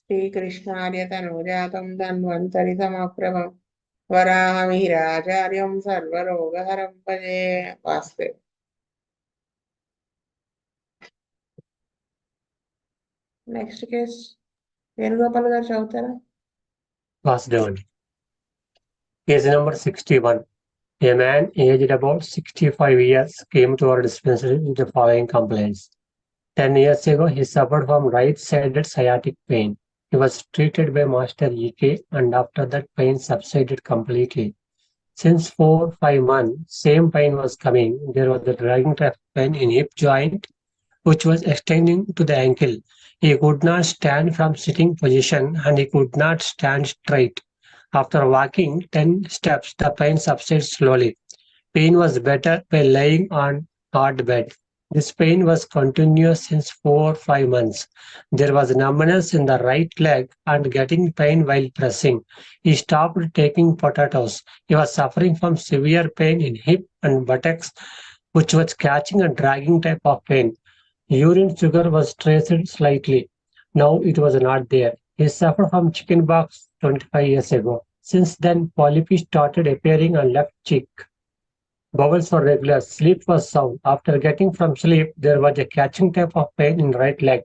శ్రీకృష్ణార్య తనూజాతం ధన్వంతరి సమప్రభం వరాహమిహిరాచార్యం సర్వరోగహరం భజే. Vasudev. Next case Venugopal గారు చదువుతారా? Vasudevandi. Case number 61. A man aged about 65 years came to our dispensary with the following complaints. 10 years ago, he suffered from right-sided sciatic pain. He was treated by Master E.K. and after that pain subsided completely. Since 4-5 months, same pain was coming. There was a dragging type of pain in hip joint which was extending to the ankle. He could not stand from sitting position and he could not stand straight. After walking 10 steps, the pain subsided slowly. Pain was better by lying on hard bed. This pain was continuous since 4-5 months. There was numbness in the right leg and getting pain while pressing. He stopped taking potatoes. He was suffering from severe pain in hip and buttocks, which was catching and dragging type of pain. Urine sugar was traced slightly. Now it was not there. He suffered from chickenpox 25 years ago. Since then, polypi started appearing on left cheek. Bowels were regular. Sleep was sound. After getting from sleep, there was a catching type of pain in right leg.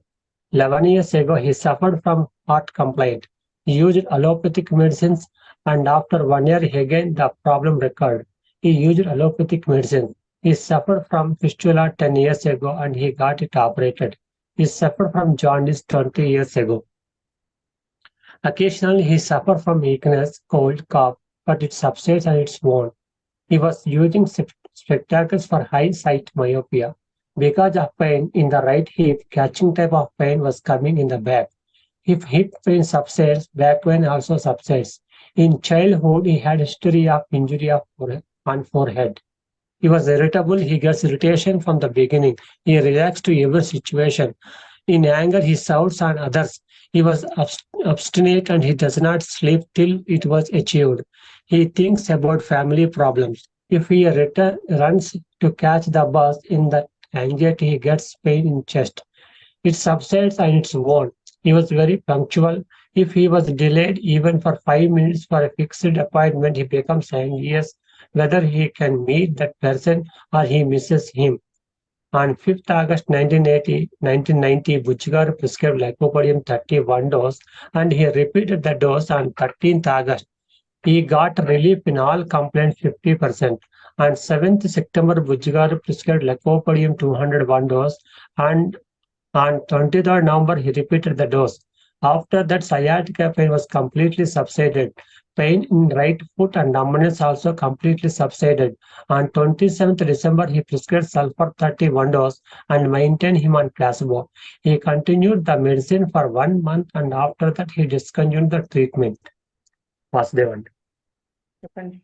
11 years ago, he suffered from heart complaint. He used allopathic medicines and after 1 year again the problem recurred. He used allopathic medicine. He suffered from fistula 10 years ago and he got it operated. He suffered from jaundice 20 years ago. Occasionally, he suffered from weakness, cold, cough, but it subsides on its own. He was using spectacles for high sight myopia. Because of pain in the right hip, catching type of pain was coming in the back. If hip pain subsides, back pain also subsides. In childhood, he had history of injury on forehead. He was irritable. He gets irritation from the beginning. He reacts to every situation. In anger, he shouts on others. He was obstinate and he does not sleep till it was achieved. He thinks about family problems. If he runs to catch the bus in the anxiety, he gets pain in chest. It subsides on its own. He was very punctual. If he was delayed even for 5 minutes for a fixed appointment, he becomes anxious whether he can meet that person or he misses him. On 5th August 1990, Bujgaru prescribed lycopodium 31 dose and he repeated the dose on 13th August. He got relief in all complaints 50%. On 7th September, Bujgaru prescribed lycopodium 201 dose and on 23rd November, he repeated the dose. After that, sciatica pain was completely subsided. Pain in right foot and numbness also completely subsided. On 27th December, he prescribed sulfur 31 dose and maintained him on placebo. He continued the medicine for 1 month and after that, he discontinued the treatment. Vasudevandi. చెప్పండి.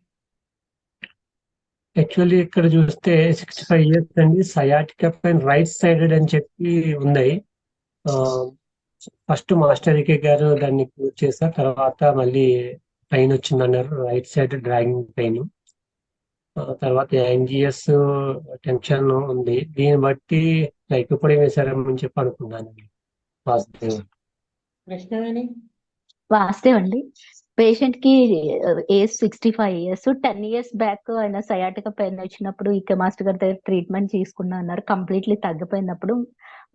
Actually ఇక్కడ చూస్తే 65 years అండి. Sciatica pain right sided అని చెప్పి ఉన్నాయి. First master ఈకే గారు దాన్ని cure చేశారు. తర్వాత మళ్ళీ పెయిన్ వచ్చిందన్నారు, రైట్ సైడ్ డ్రాగింగ్ పెయిన్. తర్వాత యాంజియస్ టెన్షన్ ఉంది. దీన్ని బట్టి లైకోపోడియం వేశారని చెప్పి అనుకున్నానండి. వాసుదేవ్. కృష్ణవేణి. వాస్తవ్ అండి. పేషెంట్ కి ఏజ్ 65 years. 10 years బ్యాక్ ఆయన సయాటిక పెయిన్ వచ్చినప్పుడు ఈకే మాస్టర్ గారి దగ్గర ట్రీట్మెంట్ తీసుకున్నా అన్నారు. కంప్లీట్లీ తగ్గిపోయినప్పుడు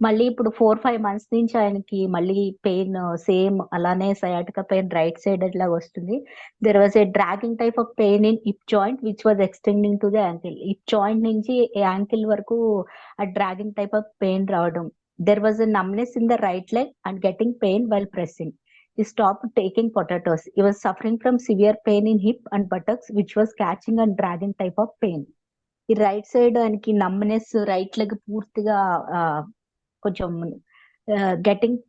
మళ్ళీ ఇప్పుడు 4-5 months నుంచి ఆయనకి మళ్ళీ పెయిన్ సేమ్ అలానే సయాటిక పెయిన్ రైట్ సైడ్ లాగా వస్తుంది. There was a dragging type of pain in hip joint which was extending to the ankle. Hip joint నుంచి యాంకిల్ వరకు ఆ డ్రాగింగ్ టైప్ ఆఫ్ పెయిన్ రావడం. There was a numbness in the right leg and getting pain while pressing. He stopped taking potatoes. He was suffering from severe pain in hip and buttocks, which was catching and dragging type of pain. ఈ right side ఆయనకి numbness right leg పూర్తిగా కొంచెం getting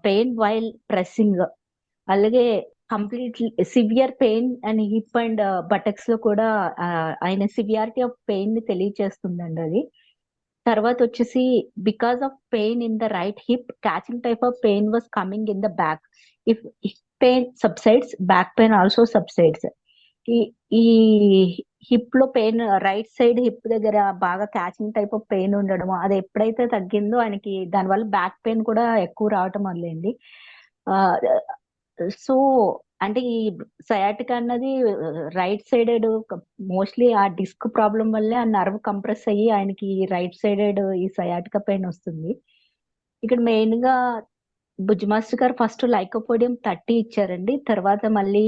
pain while pressing, అలాగే completely severe pain and hip and buttocks లో కూడా ఆయన severity of pain ని తెలియచేస్తుందండి అది. తర్వాత వచ్చేసి because of pain in the right hip, catching type of pain was coming in the back. If pain subsides, back pain also subsides. ఈ hip లో pain, right side hip దగ్గర బాగా catching type of pain ఉండడం, అది ఎప్పుడైతే తగ్గిందో ఆయనకి దానివల్ల back pain కూడా ఎక్కువ రావటం వల్లేండి. సో అంటే ఈ సయాటిక్ అన్నది రైట్ సైడెడ్, మోస్ట్లీ ఆ డిస్క్ ప్రాబ్లం వల్లే ఆ నర్వ్ కంప్రెస్ అయ్యి ఆయనకి రైట్ సైడెడ్ ఈ సయాటిక పెయిన్ వస్తుంది. ఇక్కడ మెయిన్ గా భుజ్ మాస్టర్ గారు ఫస్ట్ లైకోపోడియం 30 ఇచ్చారండి. తర్వాత మళ్ళీ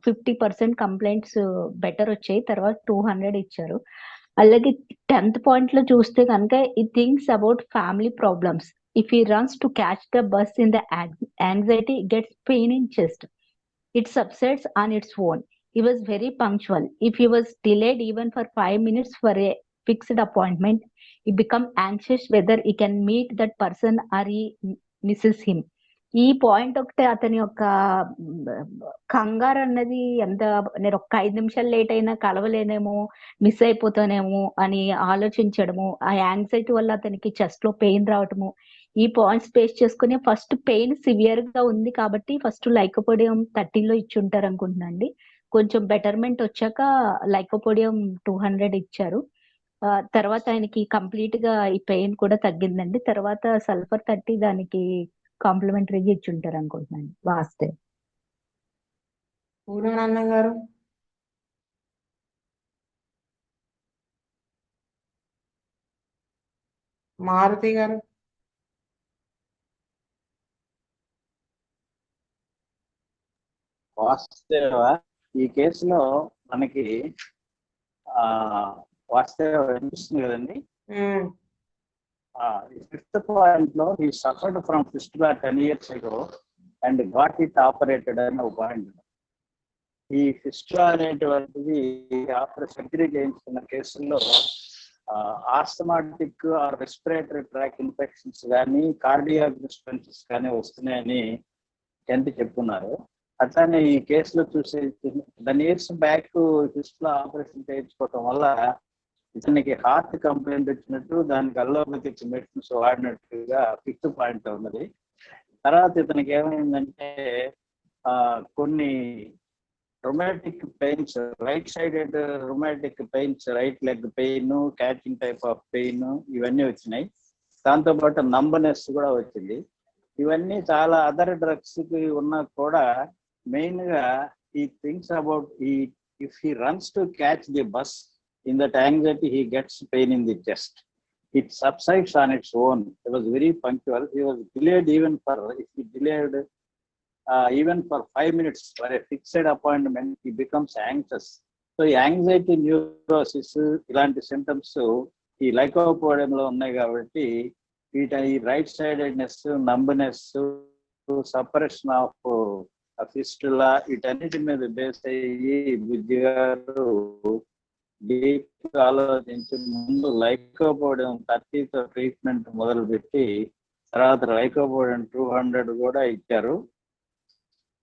50% కంప్లైంట్స్ బెటర్ వచ్చాయి. తర్వాత 200 ఇచ్చారు. అలాగే 10th పాయింట్ లో చూస్తే కనుక ఈ things about family problems. If he runs to catch the bus in the anxiety, gets pain in chest. It subsides on its own. He was very punctual. If he was delayed even for 5 minutes for a fixed appointment, he become anxious whether he can meet that person or he misses him. ఈ point ఒకటే అతని యొక్క కంగారు అన్నది ఎంత, నేను ఒక 5 నిమిషాలు లేట్ అయినా కలవలేనేమో, మిస్ అయిపోతానేమో అని ఆలోచించడము, ఆ యాంగ్జైటీ వల్ల అతనికి చెస్ట్ లో పెయిన్ రావటము, ఈ పాయింట్స్ బేస్ చేసుకుని ఫస్ట్ పెయిన్ సివియర్ గా ఉంది కాబట్టి ఫస్ట్ లైకోపోడియం 30లో ఇచ్చుంటారు అనుకుంటున్నాండి. కొంచెం బెటర్మెంట్ వచ్చాక లైకోపోడియం 200 ఇచ్చారు. తర్వాత ఆయనకి కంప్లీట్ గా ఈ పెయిన్ కూడా తగ్గిందండి. తర్వాత సల్ఫర్ 30 దానికి కాంప్లిమెంటరీగా ఇచ్చుంటారు అనుకుంటున్నాను. వాస్తవ్. పూర్ణానంద గారు. మారుతి గారు. వాస్తవ ఈ కేసులో మనకి వాస్తవ అనిపిస్తుంది కదండి. ఫిఫ్త్ పాయింట్ లో ఈ suffered from fistula 10 years ago and got it operated అని ఒక పాయింట్. ఈ ఫిస్టులా అనేటువంటిది ఆఫ్టర్ సర్జరీ చేయించుకున్న కేసుల్లో asthmatic or respiratory tract infections కానీ కార్డియాక్ డిస్టర్బెన్సెస్ కానీ వస్తున్నాయని చెప్పుకున్నారు. అట్లానే ఈ కేసులో చూసే 10 years బ్యాక్ ఫిస్టులా ఆపరేషన్ చేయించుకోవటం వల్ల ఇతనికి హార్ట్ కంప్లైంట్ వచ్చినట్టు, దానికి అల్లోపతిక్ మెడిసిన్స్ వాడినట్టుగా 5th పాయింట్ ఉన్నది. తర్వాత ఇతనికి ఏమైందంటే కొన్ని రొమాటిక్ pains, right sided రొమాటిక్ pains, right leg pain, catching type of pain ఇవన్నీ వచ్చినాయి. దాంతోపాటు నంబనెస్ కూడా వచ్చింది. ఇవన్నీ చాలా అదర్ డ్రగ్స్ కి ఉన్నా కూడా మెయిన్ గా ఈ థింగ్స్ అబౌట్ ఈ if he runs to catch the bus in that anxiety he gets pain in the chest. It subsides on its own. He was very punctual. He was delayed even for, if he delayed even for 5 minutes for a fixed appointment, he becomes anxious. So anxiety neurosis ilanti symptoms ఈ లైకోపోడియంలో ఉన్నాయి కాబట్టి ఈ right సైడెడ్నెస్, numbness, separation of fistula వీటన్నిటి మీద base అయ్యి బుజ్జి గారు deep ఆలోచించి ముందు లైకోపోడియం 30తో ట్రీట్మెంట్ మొదలుపెట్టి తర్వాత లైకోపోడియం 200 కూడా ఇచ్చారు.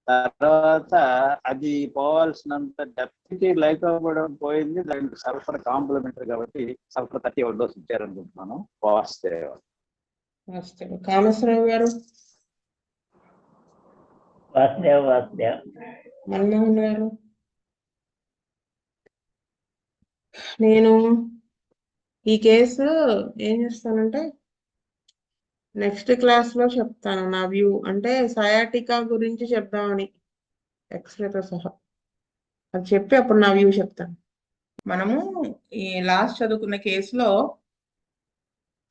తర్వాత అది పోవాల్సినంత డెప్త్కి లైకోపోడియం పోయింది. దానికి సల్ఫర్ కాంప్లిమెంటరీ కాబట్టి సల్ఫర్ 30 డోస్ ఇచ్చారనుకుంటున్నాను. వాస్తవ కామేశ్వరరావు గారు. మన్మోహన్ గారు. నేను ఈ కేసు ఏం చేస్తానంటే నెక్స్ట్ క్లాస్ లో చెప్తాను నా వ్యూ. అంటే సయాటికా గురించి చెప్దామని ఎక్స్రేతో సహా అది చెప్పి అప్పుడు నా వ్యూ చెప్తాను. మనము ఈ లాస్ట్ చదువుకున్న కేసులో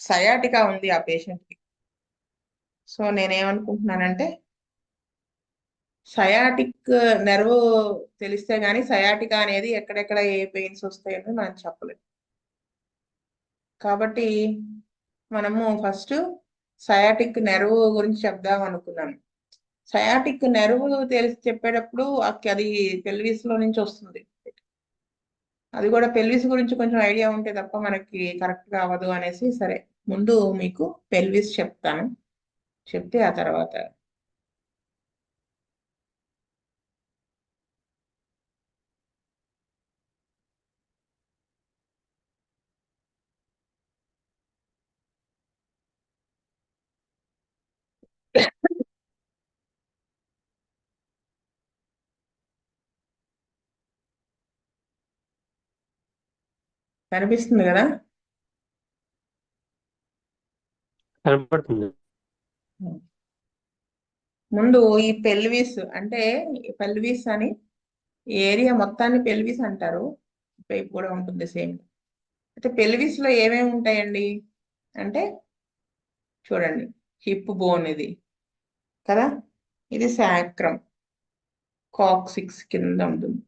సయాటికా ఉంది ఆ పేషెంట్కి. సో నేనేమనుకుంటున్నానంటే సయాటిక్ నెర్వ్ తెలిస్తే గానీ సయాటికా అనేది ఎక్కడెక్కడ ఏ పెయిన్స్ వస్తాయని మనం చెప్పలేదు. కాబట్టి మనము ఫస్ట్ సయాటిక్ నెర్వ్ గురించి చెప్దాం అనుకున్నాను. సయాటిక్ నెర్వ్ తెలిసి చెప్పేటప్పుడు అది పెల్విస్ లో నుంచి వస్తుంది. అది కూడా పెల్విస్ గురించి కొంచెం ఐడియా ఉంటే తప్ప మనకి కరెక్ట్ గా అవ్వదు అనేసి, సరే ముందు మీకు పెల్విస్ చెప్తాను, చెప్తే ఆ తర్వాత కనిపిస్తుంది కదా. కనపడుతుంది. ముందు ఈ పెల్విస్ అంటే పెల్విస్ అని ఏరియా మొత్తాన్ని పెల్విస్ అంటారు. వైపు కూడా ఉంటుంది సేమ్. అయితే పెల్విస్ లో ఏమేమి ఉంటాయండి అంటే చూడండి, హిప్ బోన్ ఇది కదా, ఇది సాక్రమ్, కాక్సిక్స్ కింద ఉంటుంది.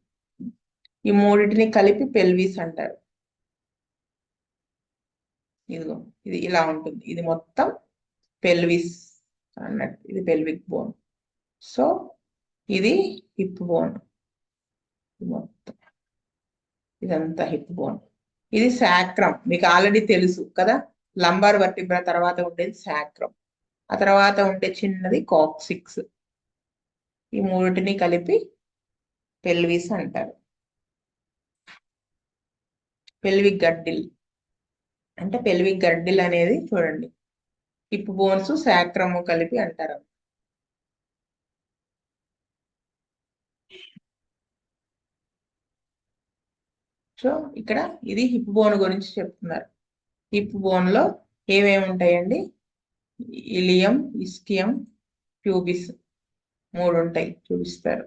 ఈ మూడింటిని కలిపి పెల్విస్ అంటారు. ఇదిగో ఇది ఇలా ఉంటుంది, ఇది మొత్తం పెల్విస్ అన్నట్టు, ఇది పెల్విక్ బోన్. సో ఇది హిప్ బోన్, మొత్తం ఇదంతా హిప్ బోన్. ఇది సాక్రమ్, మీకు ఆల్రెడీ తెలుసు కదా, లంబార్ వర్టిబ్రా తర్వాత ఉండేది సాక్రమ్, ఆ తర్వాత ఉండే చిన్నది కాక్సిక్స్. ఈ మూడింటిని కలిపి పెల్విస్ అంటారు. పెల్విక్ గడ్డిల్ అంటే పెల్విక్ గడ్డిల్ అనేది చూడండి, హిప్ బోన్స్ సాక్రమ్ కలిపి అంటారు. సో ఇక్కడ ఇది హిప్ బోన్ గురించి చెప్తున్నారు. హిప్ బోన్ లో ఏమేమి ఉంటాయండి, ఇలియం, ఇస్కియం, ప్యూబిస్, 3 ఉంటాయి, చూపిస్తారు.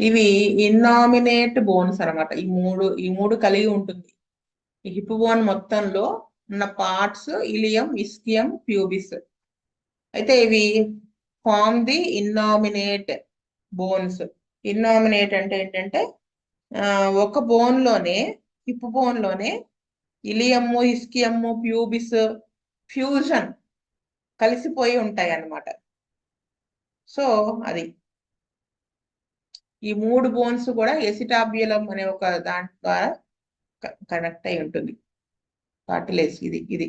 ఇవి ఇన్నామినేట్ బోన్స్ అన్నమాట. ఈ మూడు కలిగి ఉంటుంది. ఈ హిప్ బోన్ మొత్తంలో ఉన్న పార్ట్స్ ఇలియం, ఇస్కియం, ప్యూబిస్. అయితే ఇవి ఫార్మ్ ది ఇన్నామినేట్ బోన్స్. ఇన్నామినేట్ అంటే ఏంటంటే ఒక బోన్ లోనే, హిప్ బోన్ లోనే ఇలియము, ఇస్కియము, ప్యూబిస్ ఫ్యూజన్ కలిసిపోయి ఉంటాయి అన్నమాట. సో అది ఈ 3 బోన్స్ కూడా ఎసిటాబ్యులం అనే ఒక దాని ద్వారా కనెక్ట్ అయి ఉంటుంది. కార్టిలేజ్ ఇది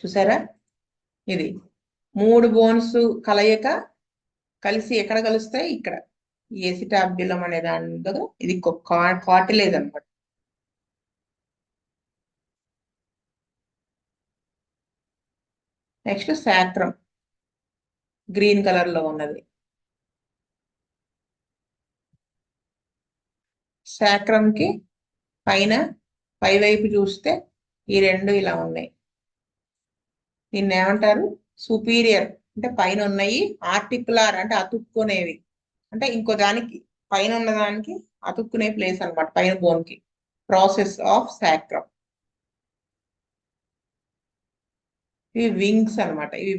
చూసారా, ఇది 3 బోన్స్ కలయిక కలిసి ఎక్కడ కలుస్తాయి, ఇక్కడ ఈ ఎసిటాబ్యులం అనే దాని దగ్గర. ఇది కార్టిలేజ్ అన్నమాట. నెక్స్ట్ సాక్రమ్, గ్రీన్ కలర్ లో ఉన్నది. సాక్రమ్ కి పై వైపు చూస్తే ఈ 2 ఇలా ఉన్నాయి. దీన్ని ఏమంటారు, సుపీరియర్ అంటే పైన ఉన్నాయి, ఆర్టికులార్ అంటే అతుక్కునేవి, అంటే ఇంకో దానికి పైన ఉన్న దానికి అతుక్కునే ప్లేస్ అన్నమాట, పైన బోన్ కి. Process of sacrum. ఇవి వింగ్స్ అన్నమాట, ఇవి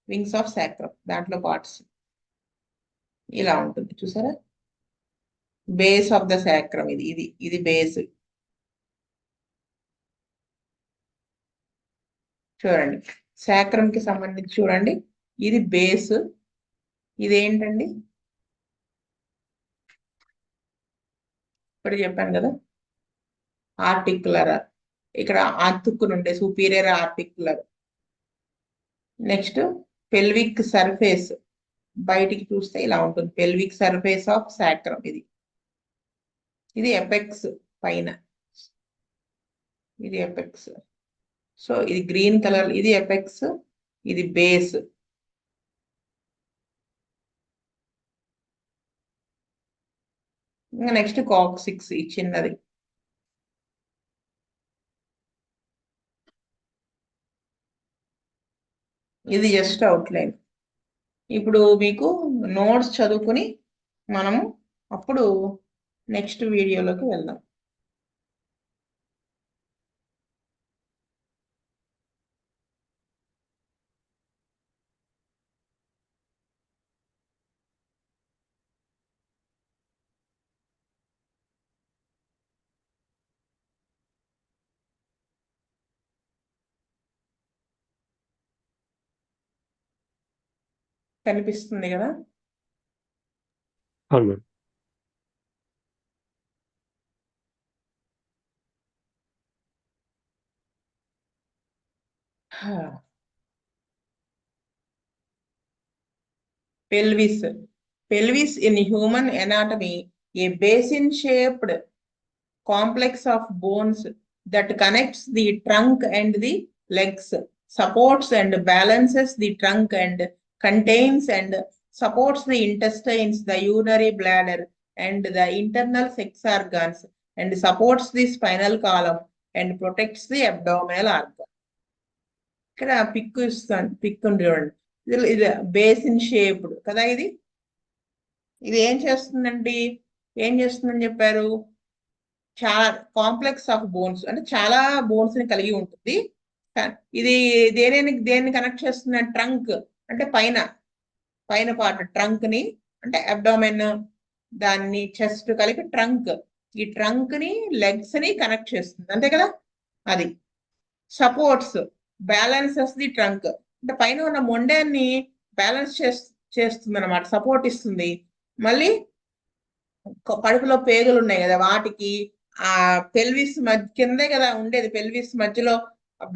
వింగ్స్ ఆఫ్ సాక్రమ్, దాంట్లో పార్ట్స్ ఇలా ఉంటుంది చూసారా. బేస్ ఆఫ్ ద సాక్రమ్ ఇది బేస్. చూడండి సాక్రమ్ కి సంబంధించి చూడండి, ఇది బేస్, ఇదేంటండి ఇప్పుడు చెప్పాను కదా, ఆర్టికులర్, ఇక్కడ అతుక్కునుండే superior articular. Next pelvic surface, బయటికి చూస్తే ఇలా ఉంటుంది, పెల్విక్ సర్ఫేస్ ఆఫ్ సాక్రమ్. ఇది ఎపెక్స్ పైన, ఇది ఎపెక్స్. సో ఇది గ్రీన్ కలర్, ఇది ఎపెక్స్, ఇది బేస్. ఇంకా నెక్స్ట్ కాక్సిక్స్, ఈ చిన్నది. ఇది జస్ట్ అవుట్లైన్. ఇప్పుడు మీకు నోట్స్ చదువుకుని మనము అప్పుడు నెక్స్ట్ వీడియోలోకి వెళ్దాం. కనిపిస్తుంది కదా. అవును. Pelvis in human anatomy, a basin-shaped complex of bones that connects the trunk and the legs, supports and balances the trunk and contains and supports the intestines, the urinary bladder and the internal sex organs, and supports the spinal column and protects the abdominal organ. ఇక్కడ pick ఇస్తాను, pick ఉంది చూడండి, ఇది basin shaped కదా. ఇది ఏం చేస్తుందండి, ఏం చేస్తుందని చెప్పారు, చాలా కాంప్లెక్స్ ఆఫ్ బోన్స్, అంటే చాలా బోన్స్ ని కలిగి ఉంటుంది. ఇది దేన్ని కనెక్ట్ చేస్తున్న, ట్రంక్ అంటే పైన పార్ట్ ట్రంక్ ని, అంటే అబ్డామెన్ దాన్ని చెస్ట్ కలిపి ట్రంక్, ఈ ట్రంక్ ని లెగ్స్ ని కనెక్ట్ చేస్తుంది, అంతే కదా. అది సపోర్ట్స్, బ్యాలెన్సెస్ ది ట్రంక్, అంటే పైన ఉన్న మొండాన్ని బ్యాలెన్స్ చేస్తుంది అనమాట, సపోర్ట్ ఇస్తుంది. మళ్ళీ కడుపులో పేగులు ఉన్నాయి కదా, వాటికి ఆ పెల్విస్ కిందే కదా ఉండేది, పెల్విస్ మధ్యలో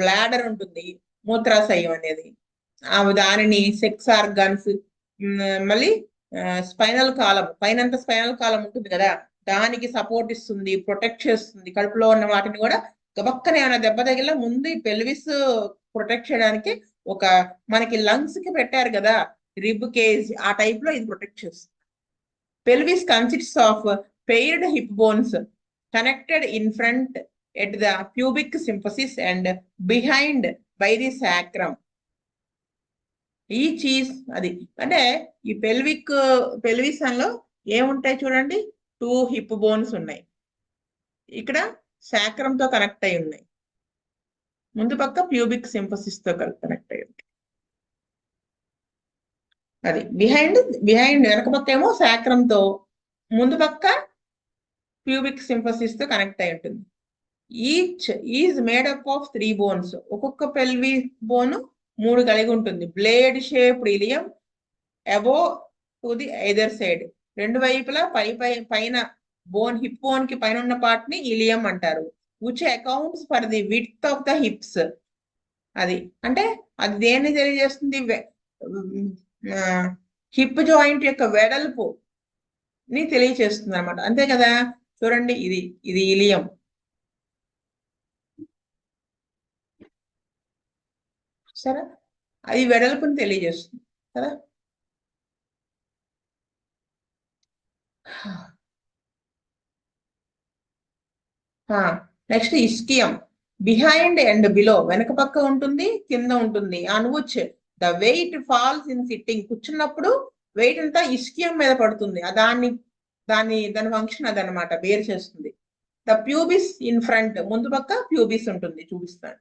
బ్లాడర్ ఉంటుంది, మూత్రాశయం అనేది, దానిని సెక్స్ ఆర్గాన్స్, మళ్ళీ స్పైనల్ కాలం, పైనంత స్పైనల్ కాలం ఉంటుంది కదా, దానికి సపోర్ట్ ఇస్తుంది, ప్రొటెక్ట్ చేస్తుంది. కడుపులో ఉన్న వాటిని కూడా గబక్కన ఏమైనా దెబ్బ తగిలినా ముందు ఈ పెల్విస్ ప్రొటెక్ట్ చేయడానికి ఒక మనకి లంగ్స్ కి పెట్టారు కదా రిబ్ కేజ్, ఆ టైప్ లో ఇది ప్రొటెక్ట్ చేస్తుంది. Pelvis consists of paired hip bones connected in front at the pubic symphysis and behind by the sacrum. Each is అది అంటే ఈ పెల్విస్ లో ఏముంటాయి చూడండి, 2 హిప్ బోన్స్ ఉన్నాయి, ఇక్కడ సాక్రం తో కనెక్ట్ అయి ఉన్నాయి, ముందు పక్క ప్యూబిక్ సింపసిస్ తో కనెక్ట్ అయి ఉంది. అది బిహైండ్ వెనక పక్క ఏమో సాక్రం తో, ముందు పక్క ప్యూబిక్ సింపసిస్ తో కనెక్ట్ అయి ఉంటుంది. Each is made up of 3 bones, ఒక్కొక్క పెల్వి బోన్ 3 కలిగి ఉంటుంది. Blade shaped ileum above to the either side, రెండు వైపులా పైన బోన్, హిప్ బోన్ కి పైన ఉన్న పార్ట్ ని ఇలియం అంటారు. Which accounts for the width of the hips, అది అంటే అది దేన్ని తెలియజేస్తుంది, హిప్ జాయింట్ యొక్క వెడల్పు ని తెలియచేస్తుంది అనమాట, అంతే కదా. చూడండి ఇది ఇలియం, సరే, అది వెడల్పుని తెలియజేస్తుంది కదా. Next ischium, behind and below, వెనక పక్క ఉంటుంది, కింద ఉంటుంది. On which the weight falls in sitting, కూర్చున్నప్పుడు వెయిట్ అంతా ఇస్కియం మీద పడుతుంది, దాని ఫంక్షన్ అదనమాట, బేర్ చేస్తుంది. ద ప్యూబిస్ ఇన్ ఫ్రంట్, ముందు పక్క ప్యూబిస్ ఉంటుంది, చూపిస్తాను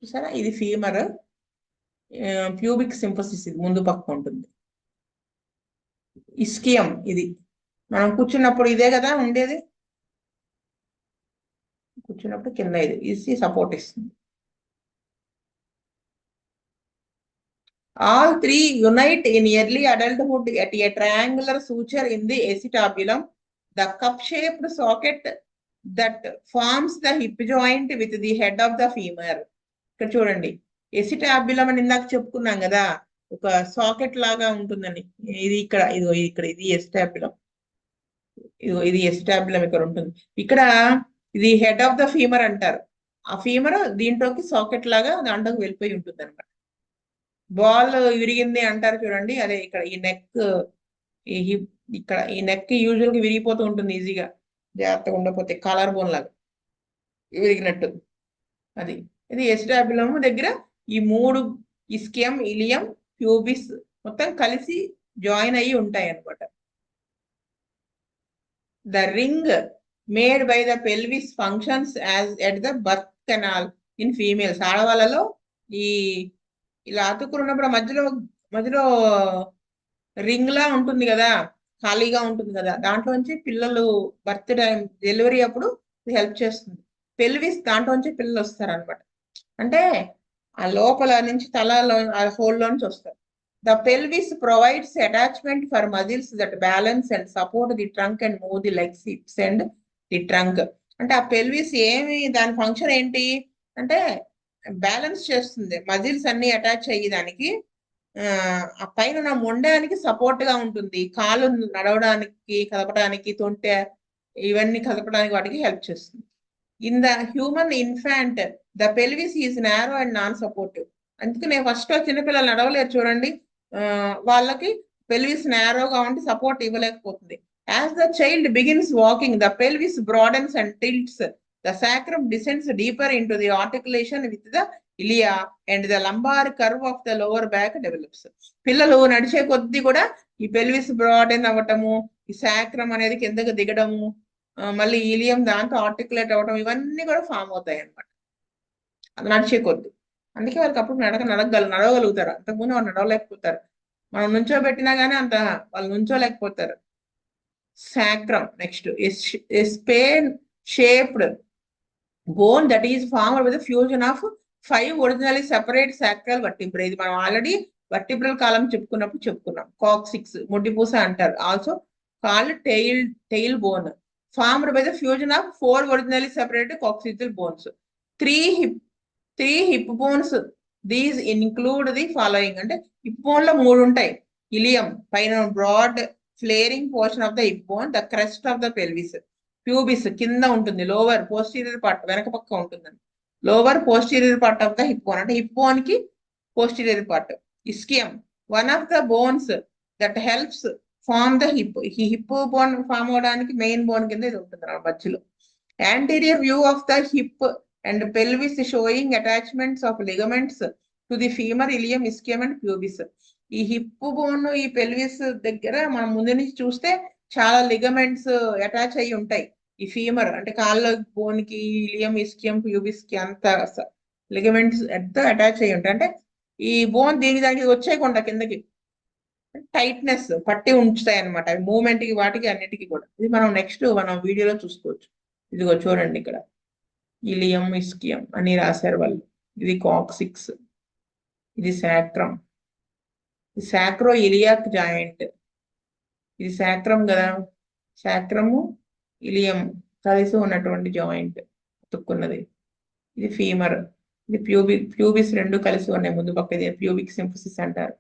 చూసారా. ఇది ఫీమర్, ప్యూబిక్ సింపసిస్ ఇది ముందు పక్క ఉంటుంది. ఇస్కియం ఇది మనం కూర్చున్నప్పుడు ఇదే కదా ఉండేది, కూర్చున్నప్పుడు కింద ఇది సపోర్ట్ ఇస్తుంది. All 3 unite in early adulthood at a triangular suture in the acetabulum, the cup-shaped socket that forms the hip joint with the head of the femur. ఇక్కడ చూడండి, ఎసిటాబ్యులం అని ఇందాక చెప్పుకున్నాం కదా, ఒక సాకెట్ లాగా ఉంటుందని, ఇది ఎసిటాబ్యులం, ఇది ఎసిటాబ్యులం ఇక్కడ ఉంటుంది. ఇక్కడ ఇది హెడ్ ఆఫ్ ద ఫీమర్ అంటారు, ఆ ఫీమర్ దీంట్లోకి సాకెట్ లాగా దాంట్లోకి వెళ్ళిపోయి ఉంటుంది అనమాట. బాల్ విరిగింది అంటారు చూడండి, అదే ఇక్కడ ఈ నెక్, ఇక్కడ ఈ నెక్ యూజువల్ గా విరిగిపోతూ ఉంటుంది ఈజీగా, జాగ్రత్తగా ఉండకపోతే కాలర్ బోన్ లాగా విరిగినట్టు. ఇది ఎసిటాబ్యులం దగ్గర ఈ 3 ఇస్కియం, ఇలియం, ప్యూబిస్ మొత్తం కలిసి జాయిన్ అయ్యి ఉంటాయి అన్నమాట. The ring made by the pelvis functions as at the birth canal in females, ఆడవాళ్ళలో ఇలా అతుక్కున్నప్పుడు మధ్యలో రింగ్ లా ఉంటుంది కదా, ఖాళీగా ఉంటుంది కదా, దాంట్లోంచి పిల్లలు బర్త్ టైం, డెలివరీ అప్పుడు హెల్ప్ చేస్తుంది. పెల్విస్ దాంట్లోంచి పిల్లలు వస్తారు అనమాట, అంటే ఆ లోపల నుంచి తలలో ఆ హోల్ లోంచి వస్తారు. The pelvis provides attachment for muscles that balance and support the trunk and move the legs, hips and the trunk. అంటే ఆ పెల్విస్ దాని ఫంక్షన్ ఏంటి అంటే బ్యాలెన్స్ చేస్తుంది, మజిల్స్ అన్ని అటాచ్ అయ్యి దానికి, ఆ పైన మొండానికి సపోర్ట్ గా ఉంటుంది, కాలు నడవడానికి, కదపడానికి, తొంటె ఇవన్నీ కదపడానికి వాటికి హెల్ప్ చేస్తుంది. In the human infant the pelvis is narrow and non supportive, అందుకనే ఫస్ట్ చిన్నపిల్లలు నడవలేరు చూడండి, వాళ్ళకి పెల్విస్ నారోగా ఉండి సపోర్ట్ ఇవ్వలేకపోతుంది. As the child begins walking the pelvis broadens and tilts The sacrum descends deeper into the articulation with the ilia and the lumbar curve of the lower back develops. పిల్లలు నడిచే కొద్దీ కూడా ఈ pelvis broaden అవ్వటము, ఈ సాక్రం అనేది కిందకి దిగడము, మళ్ళీ ileum దాంతో ఆర్టికులేట్ అవ్వడం, ఇవన్నీ కూడా ఫామ్ అవుతాయి అన్నమాట అది నడిచే కొద్ది. అందుకే వాళ్ళకి అప్పుడు నడవగలుగుతారు. అంతకుముందు వాళ్ళు నడవలేకపోతారు. మనం నుంచోబెట్టినా కానీ అంత వాళ్ళు నుంచోలేకపోతారు. Sacrum next spade shaped bone that is formed with a fusion of 5 originally separate sacral vertebrae. ఇది మనం ఆల్రెడీ వర్టిబ్రల్ కాలం చెప్పుకున్నాం. కాక్సిక్స్ ముడ్డిపూస అంటారు. Also called tail bone formed by the fusion of 4 originally separated coccygeal bones. 3 hip bones. These include the following. అంటే hip bone లో 3 ఉంటాయి. Ilium పైన broad flaring portion of the hip bone, the crest of the pelvis, pubis కింద ఉంటుంది, lower posterior part వెనక పక్క ఉంటుందండి. Lower posterior part of the hip bone అంటే హిప్ బోన్ కి posterior part. Ischium one of the bones that helps form the hip. ఈ hip bone form అవడానికి main bone కింద ఇది ఉంటుంది మధ్యలో. Anterior view of the hip and pelvis showing attachments of ligaments to the femur, ilium, ischium and pubis. ఈ hip bone ఈ pelvis దగ్గర మనం ముందు నుంచి చూస్తే చాలా లిగమెంట్స్ అటాచ్ అయ్యి ఉంటాయి. ఈ ఫీమర్ అంటే కాళ్ళ బోన్ కి, ఇలియం, ఇస్కియం, ప్యూబిస్ కి అంత లిగమెంట్స్ ఎంత అటాచ్ అయ్యి ఉంటాయి. అంటే ఈ బోన్ దానికి వచ్చేయకుండా కిందకి టైట్నెస్ పట్టి ఉంచుతాయి అనమాట. అవి మూమెంట్ కి వాటికి అన్నిటికీ కూడా. ఇది మనం నెక్స్ట్ మనం వీడియోలో చూసుకోవచ్చు. ఇదిగో చూడండి ఇక్కడ ఇలియం, ఇస్కియం అని రాశారు వాళ్ళు. ఇది కాక్సిక్స్, ఇది సాక్రం, ఇది సాక్రో ఇలియాక్ జాయింట్. ఇది సాక్రం కదా, సాక్రము ఇలియం కలిసి ఉన్నటువంటి జాయింట్ తుక్కున్నది. ఇది ఫీమర్, ఇది ప్యూబిస్ రెండు కలిసి ఉన్నాయి ముందు పక్క. ఇది ప్యూబిక్ సింఫసిస్ అంటారు.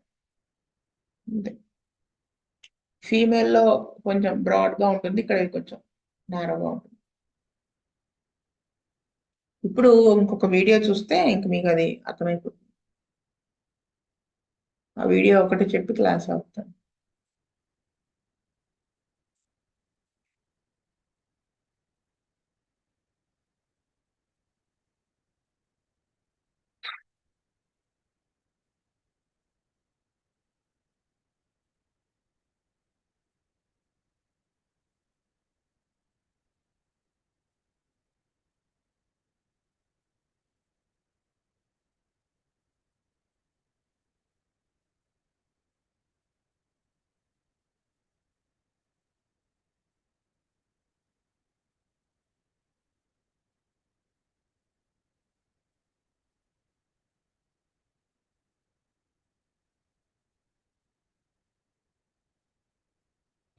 ఫీమేల్ లో కొంచెం బ్రాడ్ గా ఉంటుంది, ఇక్కడ కొంచెం నారోగా ఉంటుంది. ఇప్పుడు ఇంకొక వీడియో చూస్తే ఇంక మీకు అది అర్థమైపోతుంది. ఆ వీడియో ఒకటి చెప్పి క్లాస్ అవుతాను.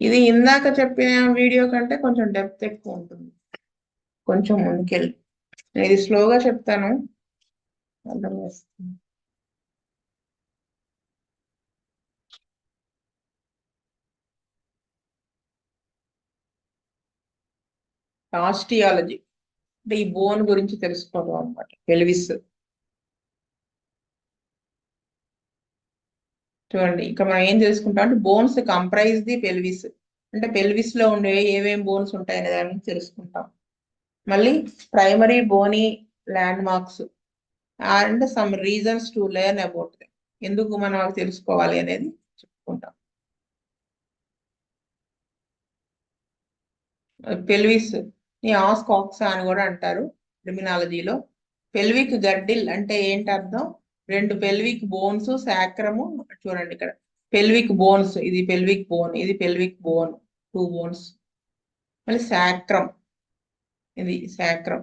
ఇది ఇందాక చెప్పిన వీడియో కంటే కొంచెం డెప్త్ ఎక్కువ ఉంటుంది. కొంచెం ముందుకెళ్ళి నేను ఇది స్లోగా చెప్తాను, అర్థం చేస్తుంది. ఆస్టియాలజీ అంటే ఈ బోన్ గురించి తెలుసుకోవడం అనమాట. పెల్విస్ చూడండి, ఇక్కడ మనం ఏం తెలుసుకుంటాం అంటే బోన్స్ కంప్రైజ్ ది పెల్విస్. అంటే పెల్విస్ లో ఉండే ఏమేం బోన్స్ ఉంటాయనే దాని గురించి తెలుసుకుంటాం. మళ్ళీ primary bony landmarks and some reasons to learn about them. ఎందుకు మనం అవి తెలుసుకోవాలి అనేది చెప్పుకుంటాం. పెల్విస్ ని ఆస్కాక్సా అని కూడా అంటారు క్రిమినాలజీలో. పెల్విక్ గర్డిల్ అంటే ఏంటి అర్థం? 2 పెల్విక్ బోన్స్, సాక్రము. చూడండి ఇక్కడ పెల్విక్ బోన్స్, ఇది పెల్విక్ బోన్, ఇది పెల్విక్ బోన్, 2 బోన్స్. మళ్ళీ సాక్రం, ఇది సాక్రం,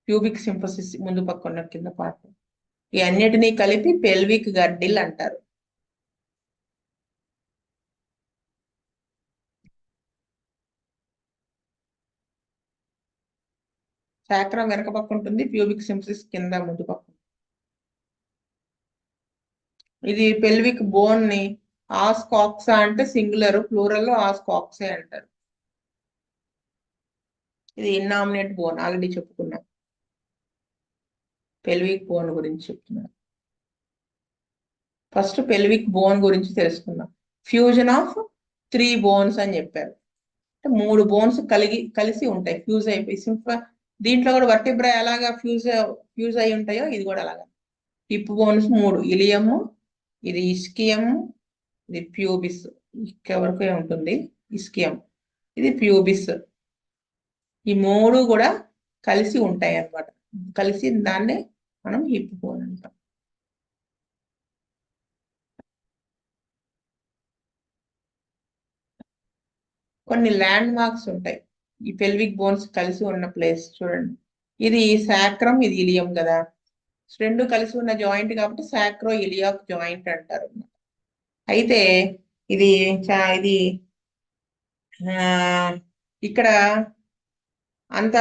ప్యూబిక్ సింఫసిస్ ముందు పక్కన కింద పార్ట్. ఈ అన్నిటినీ కలిపి పెల్విక్ గర్డిల్ అంటారు. సాక్రం వెనక పక్క ఉంటుంది, ప్యూబిక్ సింఫసిస్ కింద ముందు పక్క. ఇది పెల్విక్ బోన్ ని ఆస్కాక్సా అంటే సింగులర్, ప్లూరల్ లో ఆస్కాక్సే అంటారు. ఇది ఇన్నామినేట్ బోన్, ఆల్రెడీ చెప్పుకున్నాం. పెల్విక్ బోన్ గురించి చెప్తున్నారు. ఫస్ట్ పెల్విక్ బోన్ గురించి తెలుసుకుందాం. ఫ్యూజన్ ఆఫ్ 3 బోన్స్ అని చెప్పారు. అంటే 3 బోన్స్ కలిసి ఉంటాయి, ఫ్యూజ్ అయిపోయి దీంట్లో కూడా వర్టిబ్రా ఎలాగా ఫ్యూజ్ అయి ఉంటాయో ఇది కూడా అలాగా. హిప్ బోన్స్ 3, ఇలియము, ఇది ఇస్కియము, ఇది ప్యూబిస్. ఇక్కడ వరకే ఉంటుంది ఇస్కియం, ఇది ప్యూబిస్. ఈ 3 కూడా కలిసి ఉంటాయి అన్నమాట. కలిసి దాన్నే మనం హిప్ బోన్ అంటాం. కొన్ని ల్యాండ్ మార్క్స్ ఉంటాయి ఈ పెల్విక్ బోన్స్ కలిసి ఉన్న ప్లేస్. చూడండి, ఇది సాక్రమ్, ఇది ఇలియం కదా, రెండు కలిసి ఉన్న జాయింట్ కాబట్టి సాక్రో ఇలియాక్ జాయింట్ అంటారు. అయితే ఇది ఇది ఇక్కడ అంత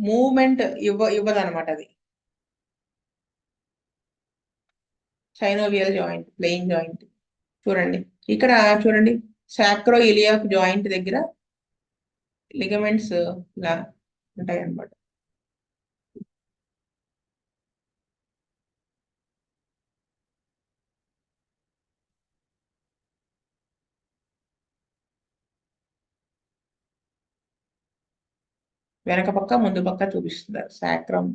మూవ్మెంట్ ఇవ్వదన్నమాట. అది సైనోవియల్ జాయింట్, ప్లెయిన్ జాయింట్. చూడండి ఇక్కడ చూడండి, సాక్రో ఇలియాక్ జాయింట్ దగ్గర లిగమెంట్స్ ఇలా ఉంటాయి అన్నమాట. వెనక పక్క ముందు పక్క చూపిస్తున్నారు సాక్రమ్.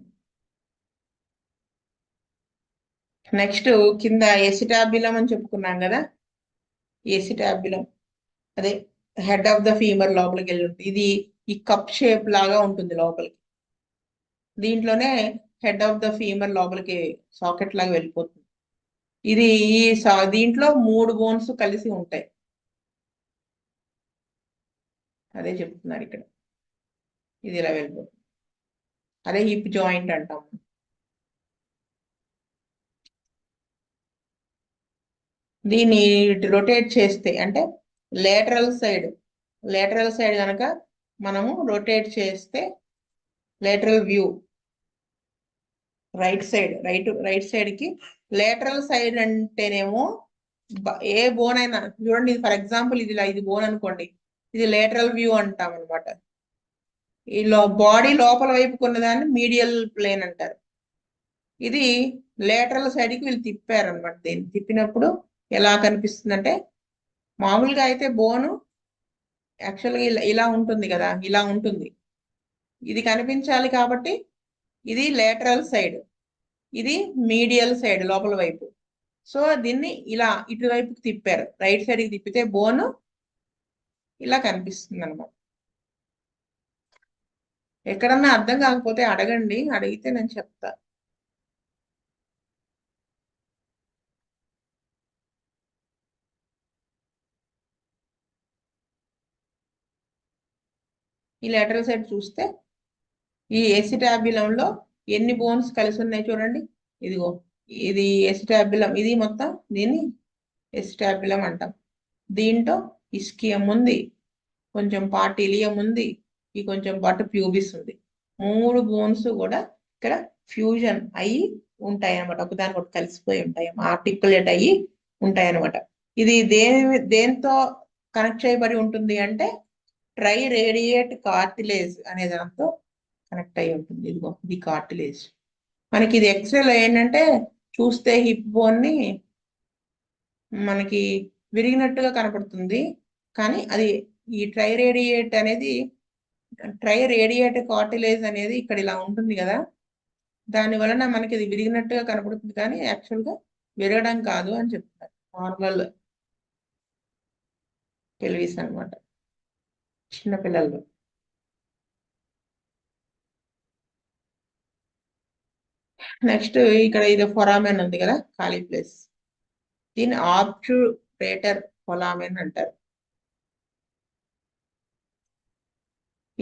నెక్స్ట్ కింద ఎసిటాబిలం అని చెప్పుకున్నాం కదా, ఎసిటాబిలం అదే హెడ్ ఆఫ్ ద ఫీమర్ లోపలికి వెళ్ళి ఉంటుంది. ఇది ఈ కప్ షేప్ లాగా ఉంటుంది లోపలికి. దీంట్లోనే హెడ్ ఆఫ్ ద ఫీమర్ లోపలికి సాకెట్ లాగా వెళ్ళిపోతుంది. ఇది దీంట్లో 3 బోన్స్ కలిసి ఉంటాయి. అదే చెప్తున్నారు ఇక్కడ, ఇది ఇలా వెళ్ళిపోతుంది. అదే హిప్ జాయింట్ అంటాం. దీన్ని రొటేట్ చేస్తే అంటే లేటరల్ సైడ్ కనుక మనము రొటేట్ చేస్తే లేటరల్ వ్యూ రైట్ సైడ్ కి. లేటరల్ సైడ్ అంటేనేమో ఏ బోన్ అయినా చూడండి, ఇది ఫర్ ఎగ్జాంపుల్ ఇది బోన్ అనుకోండి, ఇది లేటరల్ వ్యూ అంటాం అనమాట. ఈ బాడీ లోపల వైపు కొన్నదాన్ని మీడియల్ ప్లేన్ అంటారు. ఇది లేటరల్ సైడ్ కి వీళ్ళు తిప్పారు అనమాట. దీన్ని తిప్పినప్పుడు ఎలా కనిపిస్తుందంటే, మామూలుగా అయితే బోను యాక్చువల్గా ఇలా ఉంటుంది కదా, ఇలా ఉంటుంది. ఇది కనిపించాలి కాబట్టి ఇది లేటరల్ సైడ్, ఇది మీడియల్ సైడ్ లోపల వైపు. సో దీన్ని ఇలా ఇటువైపుకి తిప్పారు. రైట్ సైడ్కి తిప్పితే బోను ఇలా కనిపిస్తుంది అనమాట. ఎక్కడన్నా అర్థం కాకపోతే అడగండి, అడిగితే నేను చెప్తా. ఈ లేటరల్ సైడ్ చూస్తే ఈ ఎసిటాబిలంలో ఎన్ని బోన్స్ కలిసి ఉన్నాయి చూడండి. ఇదిగో ఇది ఎసిటాబిలం, ఇది మొత్తం దీన్ని ఎసిటాబిలం అంటాం. దీంట్లో ఇస్కియం ఉంది, కొంచెం పార్ట్ ఇలియం ఉంది, ఈ కొంచెం పార్ట్ ప్యూబిస్ ఉంది. 3 బోన్స్ కూడా ఇక్కడ ఫ్యూజన్ అయ్యి ఉంటాయి అనమాట. ఒకదానికి ఒకటి కలిసిపోయి ఉంటాయి, ఆర్టికులేట్ అయ్యి ఉంటాయి అనమాట. ఇది దేంతో కనెక్ట్ చేయబడి ఉంటుంది అంటే ట్రై రేడియేట్ కార్టిలేజ్ అనే దాంతో కనెక్ట్ అయి ఉంటుంది. ఇదిగో ఇది కార్టిలేజ్. మనకి ఇది ఎక్స్రేలో ఏంటంటే చూస్తే హిప్ బోన్ ని మనకి విరిగినట్టుగా కనపడుతుంది, కానీ అది ఈ ట్రై రేడియేట్ కార్టిలేజ్ అనేది ఇక్కడ ఇలా ఉంటుంది కదా, దాని వలన మనకి ఇది విరిగినట్టుగా కనపడుతుంది, కానీ యాక్చువల్గా విరగడం కాదు అని చెప్తారు. నార్మల్ పెల్విస్ అనమాట చిన్న పిల్లల్లో. నెక్స్ట్ ఇక్కడ ఇది ఫొరామెన్ ఉంది కదా, ఖాళీ ప్లేస్, దీన్ని ఆబ్చురేటర్ ఫొరామెన్ అంటారు.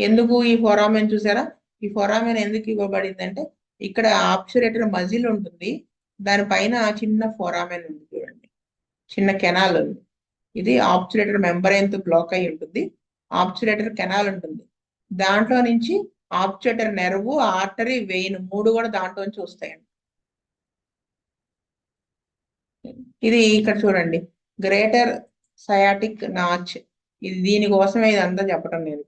ఎందుకు ఈ ఫొరామెన్ చూసారా? ఈ ఫొరామెన్ ఎందుకు ఇవ్వబడింది అంటే, ఇక్కడ ఆబ్చురేటర్ మజిల్ ఉంటుంది, దానిపైన చిన్న ఫొరామెన్ ఉంది చూడండి, చిన్న కెనాల్ ఉంది. ఇది ఆబ్చురేటర్ మెంబ్రెయిన్ తో బ్లాక్ అయి ఉంటుంది. ఆబ్చురేటర్ కెనాల్ ఉంటుంది, దాంట్లో నుంచి ఆబ్చురేటర్ నెర్వ్, ఆర్టరీ, వెయిన్ 3 కూడా దాంట్లో నుంచి వస్తాయండి. ఇది ఇక్కడ చూడండి, గ్రేటర్ సయాటిక్ నాచ్. ఇది దీనికోసమే ఇదంతా చెప్పడం నేను.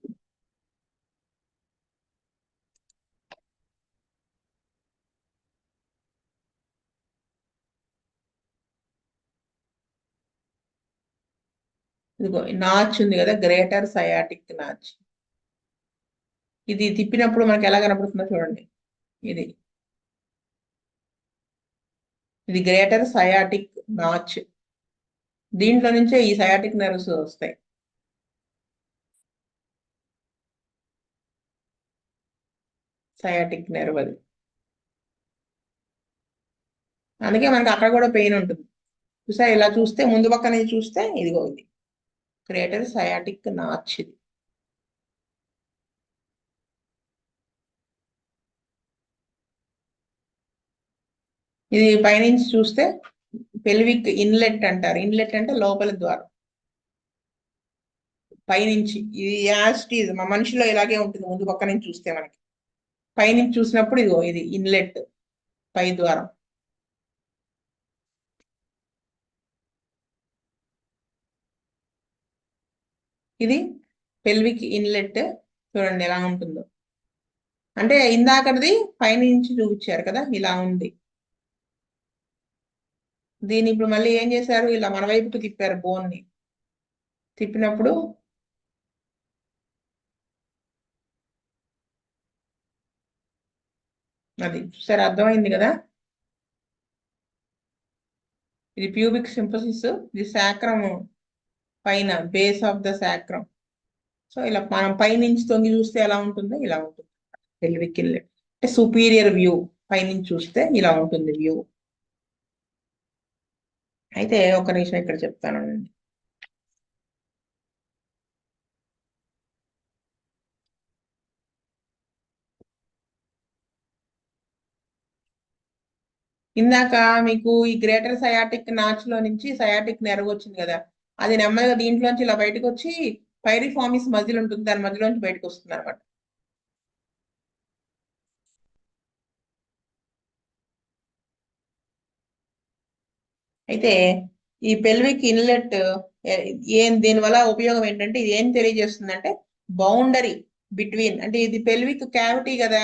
ఇదిగో నాచ్ ఉంది కదా, గ్రేటర్ సయాటిక్ నాచ్. ఇది తిప్పినప్పుడు మనకి ఎలా కనపడుతుందో చూడండి. ఇది ఇది గ్రేటర్ సయాటిక్ నాచ్. దీంట్లో నుంచే ఈ సయాటిక్ నర్వ్స్ వస్తాయి. సయాటిక్ నెర్వ్ అది. అందుకే మనకి అక్కడ కూడా పెయిన్ ఉంటుంది. చూసా, ఇలా చూస్తే ముందు పక్క నుంచి చూస్తే ఇదిగో ఇది గ్రేటర్ సయాటిక్ నాచ్. ఇది పైనుంచి చూస్తే పెల్విక్ ఇన్లెట్ అంటారు. ఇన్లెట్ అంటే లోపలి ద్వారం. పైనుంచి ఇది యాస్టీజ్ మా మనిషిలో ఇలాగే ఉంటుంది. ముందు పక్క నుంచి చూస్తే మనకి పైనుంచి చూసినప్పుడు ఇదిగో ఇది ఇన్లెట్, పై ద్వారం. ఇది పెల్విక్ ఇన్లెట్. చూడండి ఎలా ఉంటుందో. అంటే ఇందాకది పైనుంచి చూపించారు కదా, ఇలా ఉంది. దీన్ని ఇప్పుడు మళ్ళీ ఏం చేశారు, ఇలా మన వైపుకి తిప్పారు బోన్ ని. తిప్పినప్పుడు అది సరే అర్థమైంది కదా. ఇది ప్యూబిక్ సింపసిస్. ఇది శాక్రమ్ పైన, బేస్ ఆఫ్ ద శాక్రమ్. సో ఇలా మనం పైనుంచి తొంగి చూస్తే ఎలా ఉంటుందో ఇలా ఉంటుంది పెల్విక్ ఇన్లెట్. అంటే సుపీరియర్ వ్యూ. పైనుంచి చూస్తే ఇలా ఉంటుంది వ్యూ. అయితే ఒక నిమిషం ఇక్కడ చెప్తానండి. ఇందాక మీకు ఈ గ్రేటర్ సయాటిక్ నాచ్ లో నుంచి సయాటిక్ నెర్వ్ వచ్చింది కదా, అది నెమ్మదిగా దీంట్లోంచి ఇలా బయటకు వచ్చి పైరిఫార్మిస్ మజిల్ ఉంటుంది, దాని మధ్యలోంచి బయటకు వస్తుంది అనమాట. అయితే ఈ పెల్విక్ ఇన్లెట్ దీనివల్ల ఉపయోగం ఏంటంటే, ఇది ఏం తెలియజేస్తుందంటే బౌండరీ బిట్వీన్, అంటే ఇది పెల్విక్ క్యావిటీ కదా,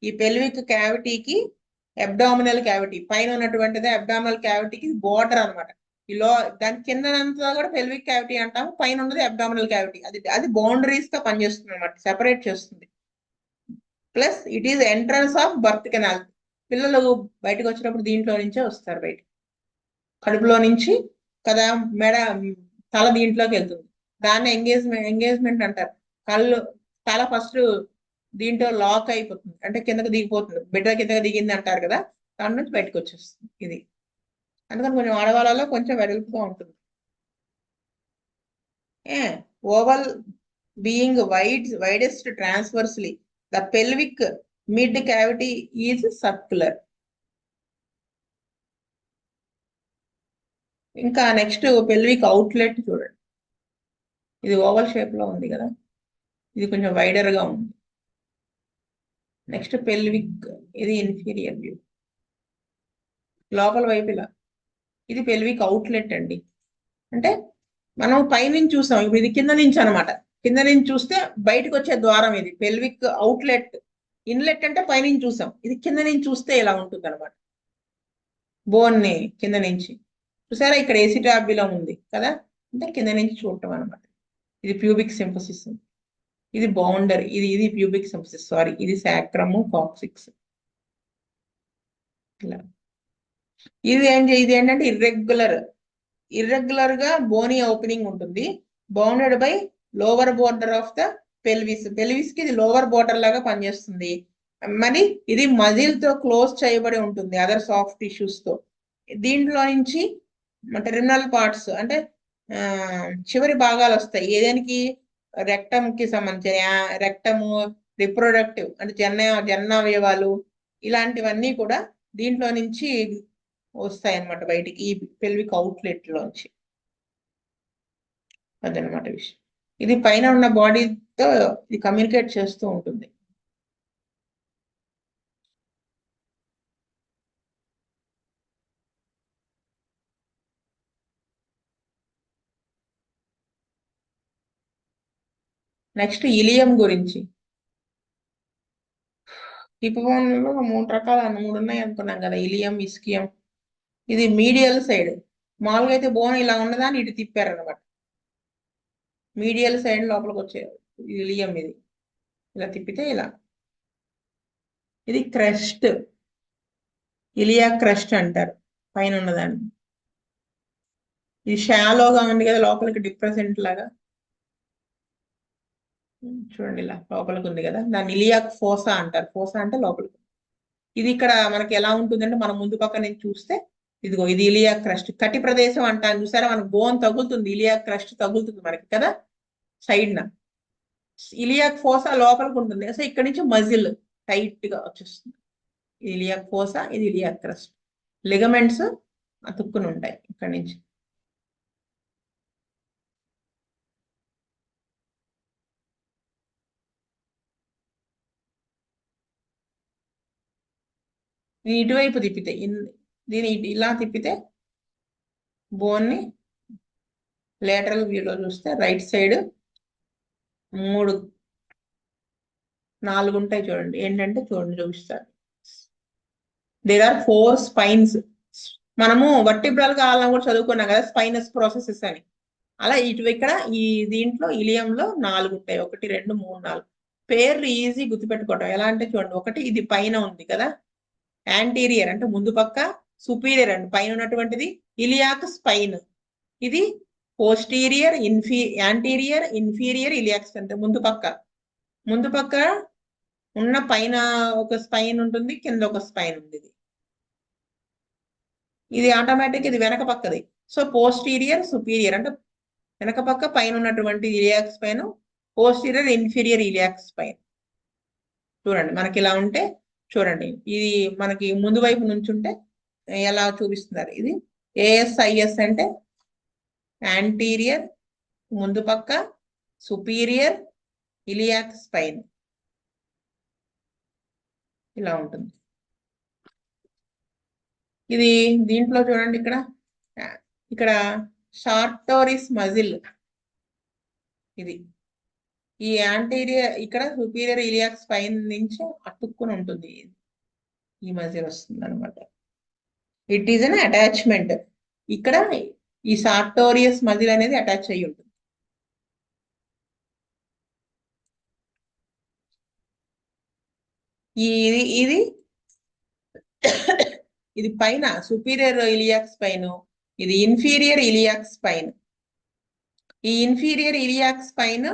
ఈ పెల్విక్ క్యావిటీకి అబ్డామినల్ క్యావిటీ పైన ఉన్నటువంటిది అబ్డామినల్ క్యావిటీకి బోర్డర్ అనమాట. ఇలా దాని కిందనంతా కూడా పెల్విక్ క్యావిటీ అంటాము, పైన ఉన్నది అబ్డామినల్ క్యావిటీ. అది బౌండరీస్ గా పనిచేస్తుంది అనమాట, సెపరేట్ చేస్తుంది. Plus it is entrance of birth canal. పిల్లలు బయటకు వచ్చినప్పుడు దీంట్లో నుంచే వస్తారు బయట, కడుపులో నుంచి కదా, మెడ తల దీంట్లోకి వెళ్తుంది. దాన్ని ఎంగేజ్మెంట్ అంటారు. తల ఫస్ట్ దీంట్లో లాక్ అయిపోతుంది, అంటే కిందకి దిగిపోతుంది, బిడ్డ కిందకి దిగింది అంటారు కదా, దాని నుంచి బయటకు వచ్చేస్తుంది ఇది. అందుకని కొంచెం ఆడవాళ్ళలో కొంచెం వెడల్పుగా ఉంటుంది. Oval being widest transversely, the pelvic mid cavity is circular. ఇంకా నెక్స్ట్ పెల్విక్ అవుట్లెట్ చూడండి. ఇది ఓవల్ షేప్ లో ఉంది కదా, ఇది కొంచెం వైడర్ గా ఉంది. నెక్స్ట్ పెల్విక్, ఇది ఇన్ఫీరియర్ వ్యూ, లోపల వైపు ఇలా. ఇది పెల్విక్ అవుట్లెట్ అండి. అంటే మనం పైనుంచి చూసాం, ఇప్పుడు ఇది కింద నుంచి అనమాట. కింద నుంచి చూస్తే బయటకు వచ్చే ద్వారం ఇది పెల్విక్ అవుట్లెట్. ఇన్లెట్ అంటే పైనుంచి చూసాం, ఇది కింద నుంచి చూస్తే ఇలా ఉంటుంది అనమాట. బోన్ ని కింద నుంచి చూసారా, ఇక్కడ ఏసిటాబిలం ఉంది కదా, అంటే కింద నుంచి చూడటం అనమాట. ఇది ప్యూబిక్ సింపసిస్. ఇది బౌండరీ, ఇది ప్యూబిక్ సింపసిస్, సారీ, ఇది సాక్రమ్ కాక్సిక్స్. ఇలా ఇది ఏంటంటే ఇర్రెగ్యులర్ గా బోనీ ఓపెనింగ్ ఉంటుంది, bounded by lower border of the pelvis. Pelvis కి ఇది లోవర్ బోర్డర్ లాగా పనిచేస్తుంది. మరి ఇది మజిల్ తో క్లోజ్ చేయబడి ఉంటుంది అదర్ సాఫ్ట్ టిష్యూస్ తో. దీంట్లో నుంచి టెర్మినల్ పార్ట్స్ అంటే చివరి భాగాలు వస్తాయి. ఏదానికి, రెక్టమ్ కి సంబంధించిన రెక్టము, రిప్రొడక్టివ్ అంటే జననావయవాలు, ఇలాంటివన్నీ కూడా దీంట్లో నుంచి వస్తాయి అన్నమాట బయటికి, ఈ పెల్విక్ అవుట్లెట్ లోంచి. అదనమాట విషయం. ఇది పైన ఉన్న బాడీతో ఇది కమ్యూనికేట్ చేస్తూ ఉంటుంది. నెక్స్ట్ ఇలియం గురించి. హిప్పోబోన్లో 3 రకాల 3 ఉన్నాయి అనుకున్నాం కదా, ఇలియం, ఇస్కియం. ఇది మీడియల్ సైడ్. మామూలుగా అయితే బోన్ ఇలా ఉన్నదాన్ని ఇటు తిప్పారు అనమాట, మీడియల్ సైడ్ లోపలికి వచ్చే ఇలియం ఇది. ఇలా తిప్పితే ఇలా. ఇది క్రస్ట్, ఇలియా క్రస్ట్ అంటారు పైన ఉన్నదాన్ని. ఇది షాలోగా ఉంది కదా, లోపలికి డిప్రెసెంట్ లాగా. చూడండి ఇలా లోపలికి ఉంది కదా, దాన్ని ఇలియాక్ ఫోసా అంటారు. ఫోసా అంటే లోపలికి. ఇది ఇక్కడ మనకి ఎలా ఉంటుందంటే మనం ముందు పక్క నుంచి చూస్తే ఇదిగో ఇది ఇలియాక్ క్రస్ట్, కటి ప్రదేశం అంటాను చూసారా, మనకు బోన్ తగులుతుంది, ఇలియాక్ క్రస్ట్ తగులుతుంది మనకి కదా సైడ్ న. ఇలియాక్ ఫోసా లోపలికి ఉంటుంది, సో ఇక్కడ నుంచి మజిల్ టైట్ గా వచ్చేస్తుంది. ఇలియాక్ ఫోసా, ఇది ఇలియాక్ క్రస్ట్. లిగమెంట్స్ అతుక్కుని ఉంటాయి ఇక్కడ నుంచి. దీని ఇటువైపు తిప్పితే దీని ఇలా తిప్పితే బోన్ని లేటరల్ వ్యూలో చూస్తే రైట్ సైడ్ 4 ఉంటాయి చూడండి. ఏంటంటే చూడండి చూపిస్తారు. There are 4 spines. మనము వర్టిబ్రల్ కావాలని కూడా చదువుకున్నాం కదా, స్పైనస్ ప్రాసెసెస్ అని. అలా ఇక్కడ ఈ దీంట్లో ఇలియంలో 4 ఉంటాయి. 1 2 3 4. పేర్లు ఈజీ గుర్తుపెట్టుకోవటం. ఎలా అంటే చూడండి, ఒకటి ఇది పైన ఉంది కదా యాంటీరియర్ అంటే ముందు పక్క, సుపీరియర్ అండి పైన ఉన్నటువంటిది ఇలియాక్ స్పైన్. ఇది పోస్టీరియర్, యాంటీరియర్, ఇన్ఫీరియర్ ఇలియాక్స్ అంటే ముందు పక్క ఉన్న పైన ఒక స్పైన్ ఉంటుంది, కింద ఒక స్పైన్ ఉంది. ఇది ఆటోమేటిక్, ఇది వెనక పక్కది. సో పోస్టీరియర్, సుపీరియర్ అంటే వెనక పక్క పైన ఉన్నటువంటి iliac spine, posterior inferior iliac spine. చూడండి మనకి ఇలా ఉంటే చూడండి, ఇది మనకి ముందు వైపు నుంచి ఉంటే ఎలా చూపిస్తున్నారు. ఇది ఏఎస్ఐఎస్ అంటే యాంటీరియర్ ముందు పక్క, సుపీరియర్ ఇలియాక్ స్పైన్ ఇలా ఉంటుంది. ఇది దీంట్లో చూడండి ఇక్కడ షార్టోరిస్ మజిల్. ఇది ఈ యాంటీరియర్ ఇక్కడ సుపీరియర్ ఇలియాక్ స్పైన్ నుంచి అతుక్కుని ఉంటుంది, ఈ మజిల్ వస్తుంది అనమాట. It is an attachment. ఇక్కడ ఈ సార్టోరియస్ మజిల్ అనేది అటాచ్ అయ్యి ఉంటుంది. ఇది ఇది పైన సుపీరియర్ ఇలియాక్ స్పైన్, ఇది ఇన్ఫీరియర్ ఇలియాక్ స్పైన్. ఈ ఇన్ఫీరియర్ ఇలియాక్ స్పైన్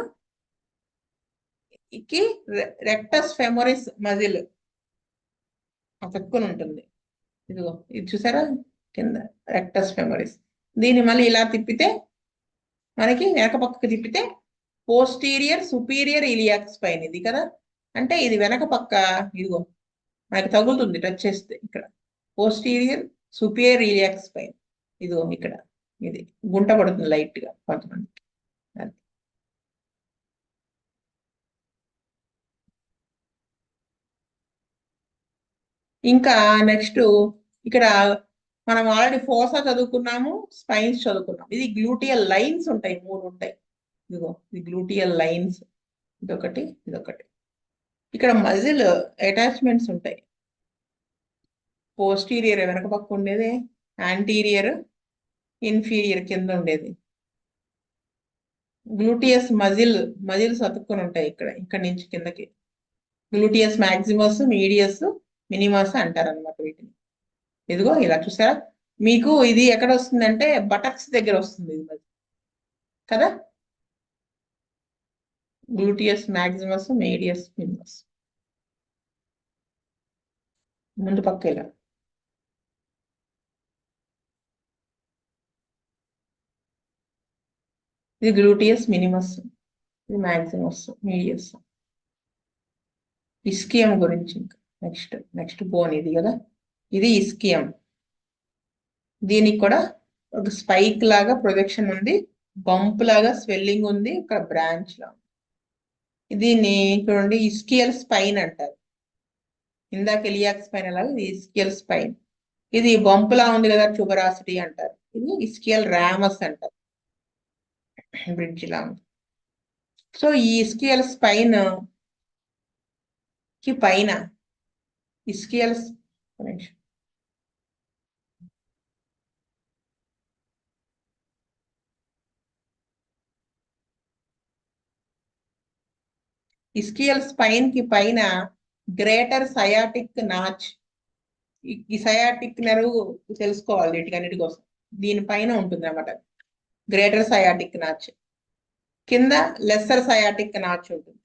కి రెక్టస్ ఫెమోరిస్ మజిల్ అతుక్కుని ఉంటుంది. ఇదిగో ఇది చూసారా కింద రెక్టస్ ఫెమోరిస్. దీన్ని మళ్ళీ ఇలా తిప్పితే మనకి వెనక పక్కకు తిప్పితే పోస్టీరియర్ సుపీరియర్ ఇలియాక్ స్పైన్ ఇది కదా. అంటే ఇది వెనక పక్క, ఇదిగో మనకి తగులుతుంది టచ్ చేస్తే ఇక్కడ పోస్టీరియర్ సుపీరియర్ ఇలియాక్ స్పైన్. ఇదిగో ఇక్కడ ఇది గుంట పడుతుంది లైట్ గా కొంతమంది. ఇంకా నెక్స్ట్ ఇక్కడ మనం ఆల్రెడీ ఫోసా చదువుకున్నాము, స్పైన్స్ చదువుకున్నాము. ఇది గ్లూటియల్ లైన్స్ ఉంటాయి, 3 ఉంటాయి. ఇదిగో ఇది గ్లూటియల్ లైన్స్, ఇదొకటి. ఇక్కడ మజిల్ అటాచ్మెంట్స్ ఉంటాయి. పోస్టీరియర్ వెనక పక్క ఉండేది, యాంటీరియర్, ఇన్ఫీరియర్ కింద ఉండేది. గ్లూటియస్ మజిల్స్ అతుక్కొని ఉంటాయి ఇక్కడ నుంచి కిందకి. గ్లూటియస్ మ్యాక్సిమస్, మీడియస్, మినిమస్ అంటారు అనమాట వీటిని. ఇదిగో ఇలా చూసారా, మీకు ఇది ఎక్కడ వస్తుందంటే బటక్స్ దగ్గర వస్తుంది ఇది కదా. గ్లూటియస్ మ్యాక్సిమస్, మీడియస్, మినిమస్ ముందు పక్క ఇలా. ఇది గ్లూటియస్ మినిమస్, ఇది మ్యాక్సిమస్, మీడియస్. ఇస్కియం గురించి ఇంకా నెక్స్ట్ బోన్ ఇది కదా, ఇది ఇస్కియం. దీనికి కూడా ఒక స్పైక్ లాగా ప్రొజెక్షన్ ఉంది, బంప్ లాగా స్వెల్లింగ్ ఉంది, ఇక్కడ బ్రాంచ్ లా. దీన్ని చూడండి ఇస్కియల్ స్పైన్ అంటారు. ఇందాక ఇలియాక్ స్పైన్ అలాగే ఇది ఇస్కియల్ స్పైన్. ఇది బంప్ లా ఉంది కదా, ట్యూబరాసిటీ అంటారు. ఇది ఇస్కియల్ రామస్ అంటారు, బ్రిడ్జ్ లా ఉంది. సో ఈ ఇస్కియల్ స్పైన్ కి పైన ఇస్కియల్ ఇస్కియల్ స్పైన్ కి పైన గ్రేటర్ సయాటిక్ నాచ్, ఈ సయాటిక్ నెర్వ్ తెలుసుకోవాలి వీటికన్నిటి కోసం, దీనిపైన ఉంటుంది అన్నమాట గ్రేటర్ సయాటిక్ నాచ్, కింద లెస్సర్ సయాటిక్ నాచ్ ఉంటుంది.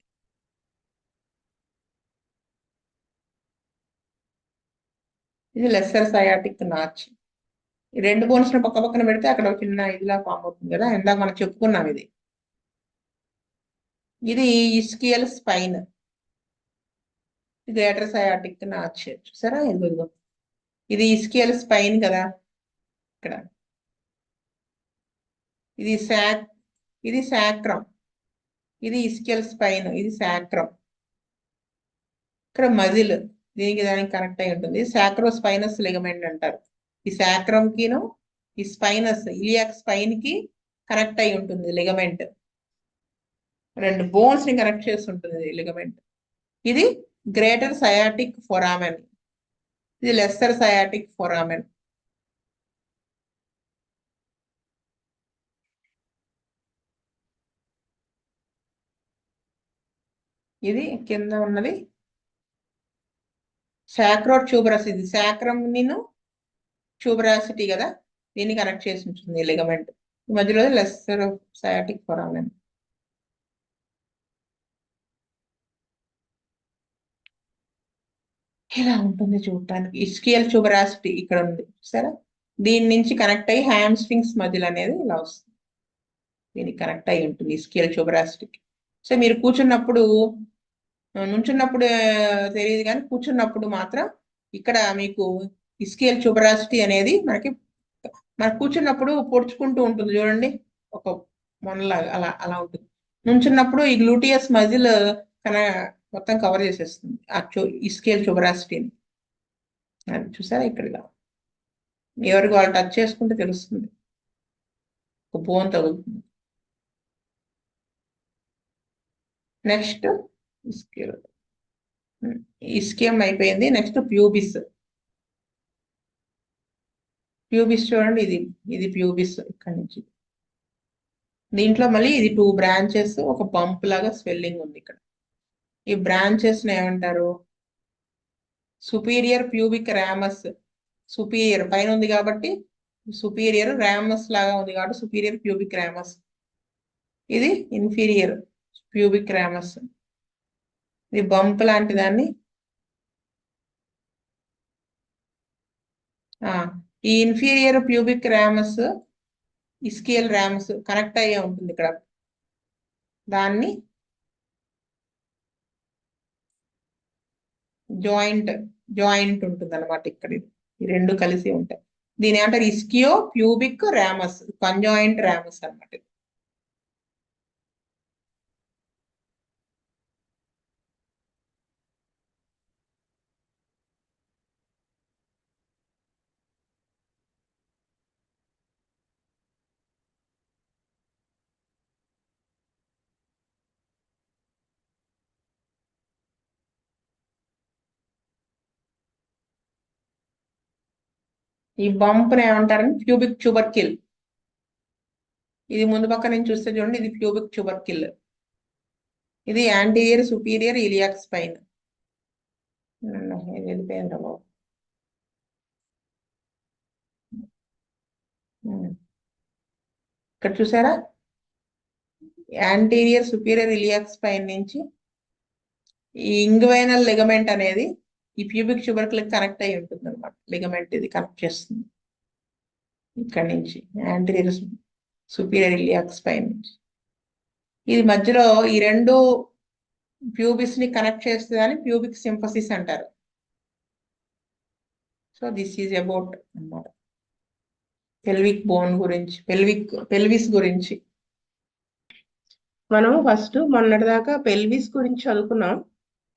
ఇది లెస్సర్ సయాటిక్ నాచ్. ఈ రెండు బోన్స్ ని పక్క పక్కన పెడితే అక్కడ ఒక చిన్న ఇదిలా ఫామ్ అవుతుంది కదా, ఇందాక మనం చెప్పుకున్నాం ఇది. ఇది ఇస్కియల్ స్పైన్, గ్రేటర్ సయాటిక్ నాచ్. చూసారా, ఇదిగో ఇది ఇస్కియల్ స్పైన్ కదా ఇక్కడ. ఇది సాక్రం, ఇది ఇస్కియల్ స్పైన్, ఇది సాక్రం. ఇక్కడ మజిల్ దీనికి దానికి కనెక్ట్ అయి ఉంటుంది, సాక్రో స్పైనస్ లిగమెంట్ అంటారు. ఈ సాక్రం కిను ఈ స్పైనస్ ఇలియాక్ స్పైన్ కి కనెక్ట్ అయి ఉంటుంది లిగమెంట్, రెండు బోన్స్ ని కనెక్ట్ చేసి ఉంటుంది లిగమెంట్. ఇది గ్రేటర్ సయాటిక్ ఫొరామెన్, ఇది లెస్సర్ సయాటిక్ ఫొరామెన్. ఇది కింద ఉన్నది సాక్రో ట్యూబరస్, ఇది సాక్రమ్ నిను ట్యూబరాసిటీ కదా, దీన్ని కనెక్ట్ చేసి ఉంటుంది లిగమెంట్. ఈ మధ్యలో లెస్సర్ సయాటిక్ ఫొరామెన్. ఇలా ఉంటుంది చూడటానికి. ఇస్కియల్ ట్యూబరాసిటీ ఇక్కడ ఉంది సరే, దీని నుంచి కనెక్ట్ అయ్యి హ్యామ్ స్ట్రింగ్స్ మధ్యలో అనేది ఇలా వస్తుంది, దీనికి కనెక్ట్ అయ్యి ఉంటుంది ఇస్కియల్ ట్యూబరాసిటీకి. సో మీరు కూర్చున్నప్పుడు, నుంచున్నప్పుడు తెలియదు కానీ కూర్చున్నప్పుడు మాత్రం ఇక్కడ మీకు ఇస్కియల్ ట్యూబరాసిటీ అనేది మనకి కూర్చున్నప్పుడు పొడుచుకుంటూ ఉంటుంది చూడండి, ఒక మొనలాగా అలా అలా ఉంటుంది. నుంచున్నప్పుడు ఈ గ్లూటియస్ మజిల్ మొత్తం కవర్ చేసేస్తుంది ఆ ఇస్కియల్ ట్యూబరాసిటీని. అది చూసారా ఇక్కడ ఇలా ఎవరికి వాళ్ళు టచ్ చేసుకుంటే తెలుస్తుంది, ఒక బోన్ తగులుతుంది. నెక్స్ట్ ఇస్కియం అయిపోయింది. Next pubis. ప్యూబిస్ చూడండి, ఇది ప్యూబిస్ ఇక్కడ నుంచి. దీంట్లో మళ్ళీ ఇది 2 బ్రాంచెస్, ఒక పంప్ లాగా స్వెల్లింగ్ ఉంది ఇక్కడ. ఈ బ్రాంచెస్ ఏమంటారు, సుపీరియర్ ప్యూబిక్ రామస్. సుపీరియర్ పైన ఉంది కాబట్టి సుపీరియర్, రామస్ లాగా ఉంది కాబట్టి సుపీరియర్ ప్యూబిక్ రామస్. ఇది ఇన్ఫీరియర్ ప్యూబిక్ రామస్, ఇది బంప్ లాంటి దాన్ని. ఈ ఇన్ఫీరియర్ ప్యూబిక్ రామస్ ఇస్కియల్ రామస్ కనెక్ట్ అయ్యే ఉంటుంది ఇక్కడ, దాన్ని జాయింట్ ఉంటుంది అనమాట ఇక్కడ. ఈ రెండు కలిసి ఉంటాయి, దీని ఏమంటారు ఇస్కియో ప్యూబిక్ రామస్, కంజాయింట్ రామస్ అనమాట. ఈ బంప్ ఏమంటారని ప్యూబిక్ ట్యూబర్కిల్. ఇది ముందు పక్క నుంచి చూస్తే చూడండి, ఇది ప్యూబిక్ ట్యూబర్కిల్. ఇది యాంటీరియర్ సుపీరియర్ ఇలియాక్ స్పైన్. వెళ్ళిపోయింది బాబు. ఇక్కడ చూసారా, యాంటీరియర్ సుపీరియర్ ఇలియాక్ స్పైన్ నుంచి ఈ ఇంగ్వైనల్ లిగమెంట్ అనేది ఈ ప్యూబిక్ ట్యూబర్కిల్ కనెక్ట్ అయి ఉంటుంది అనమాట. లిగమెంట్ ఇది కనెక్ట్ చేస్తుంది ఇక్కడ నుంచి యాంటీరియర్ సుపీరియర్ ఇలియాక్ స్పైన్ నుంచి. ఇది మధ్యలో ఈ రెండు ప్యూబిస్ ని కనెక్ట్ చేస్తుందని ప్యూబిక్ సింపసిస్ అంటారు. సో దిస్ ఈజ్ అబౌట్ అన్నమాట పెల్విక్ బోన్ గురించి, పెల్విస్ గురించి. మనం ఫస్ట్ మొన్నటిదాకా పెల్విస్ గురించి చదువుకున్నాం.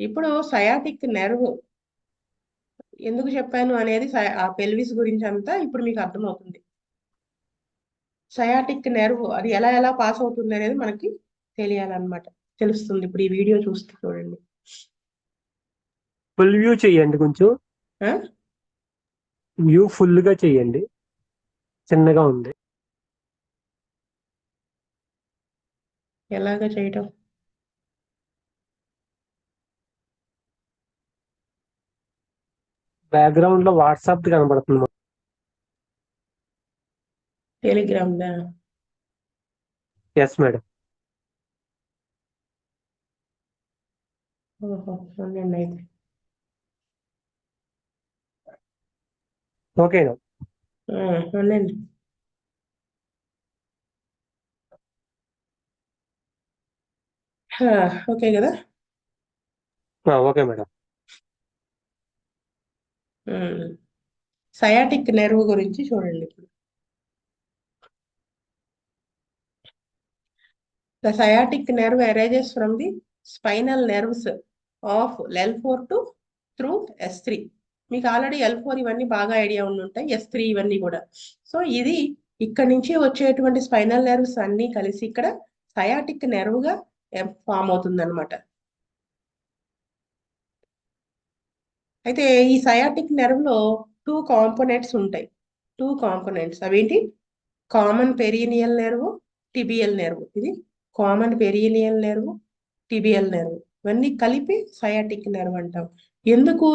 ఇప్పుడు సయాటిక్ నెర్వ్ ఎందుకు చెప్పాను అనేది, ఆ పెల్విస్ గురించి అంతా ఇప్పుడు మీకు అర్థమవుతుంది. సయాటిక్ నెర్వ్ అది ఎలా పాస్ అవుతుంది అనేది మనకి తెలియాలన్నమాట, తెలుస్తుంది ఇప్పుడు ఈ వీడియో చూస్తే. చూడండి, ఫుల్ వ్యూ చేయండి, కొంచెం వ్యూ ఫుల్ గా చేయండి, చిన్నగా ఉంది. ఎలాగ చేయటం, బ్యాక్గ్రౌండ్ లో వాట్సాప్ కనబడుతుంది. టెలిగ్రామ్ దా? Yes madam. ఓహో, ఉండండి అయితే. ఓకేనా? ఉండండి. ఓకే కదా? Okay madam. సయాటిక్ నెర్వ్ గురించి చూడండి ఇప్పుడు. The sciatic nerve arises from the spinal nerves of L4 to through S3. మీకు ఆల్రెడీ L4 ఇవన్నీ బాగా ఐడియా ఉండి ఉంటాయి, S3 ఇవన్నీ కూడా. సో ఇది ఇక్కడ నుంచి వచ్చేటువంటి స్పైనల్ నెర్వ్స్ అన్ని కలిసి ఇక్కడ సయాటిక్ నెర్వ్ గా ఫామ్ అవుతుంది అనమాట. అయితే ఈ సయాటిక్ నెర్వ్ లో 2 కాంపోనెంట్స్ ఉంటాయి. 2 కాంపోనెంట్స్ అవేంటి? Common perineal nerve, tibial nerve. ఇది common perineal nerve, tibial nerve ఇవన్నీ కలిపి సయాటిక్ నెర్వ్ అంటాం. ఎందుకు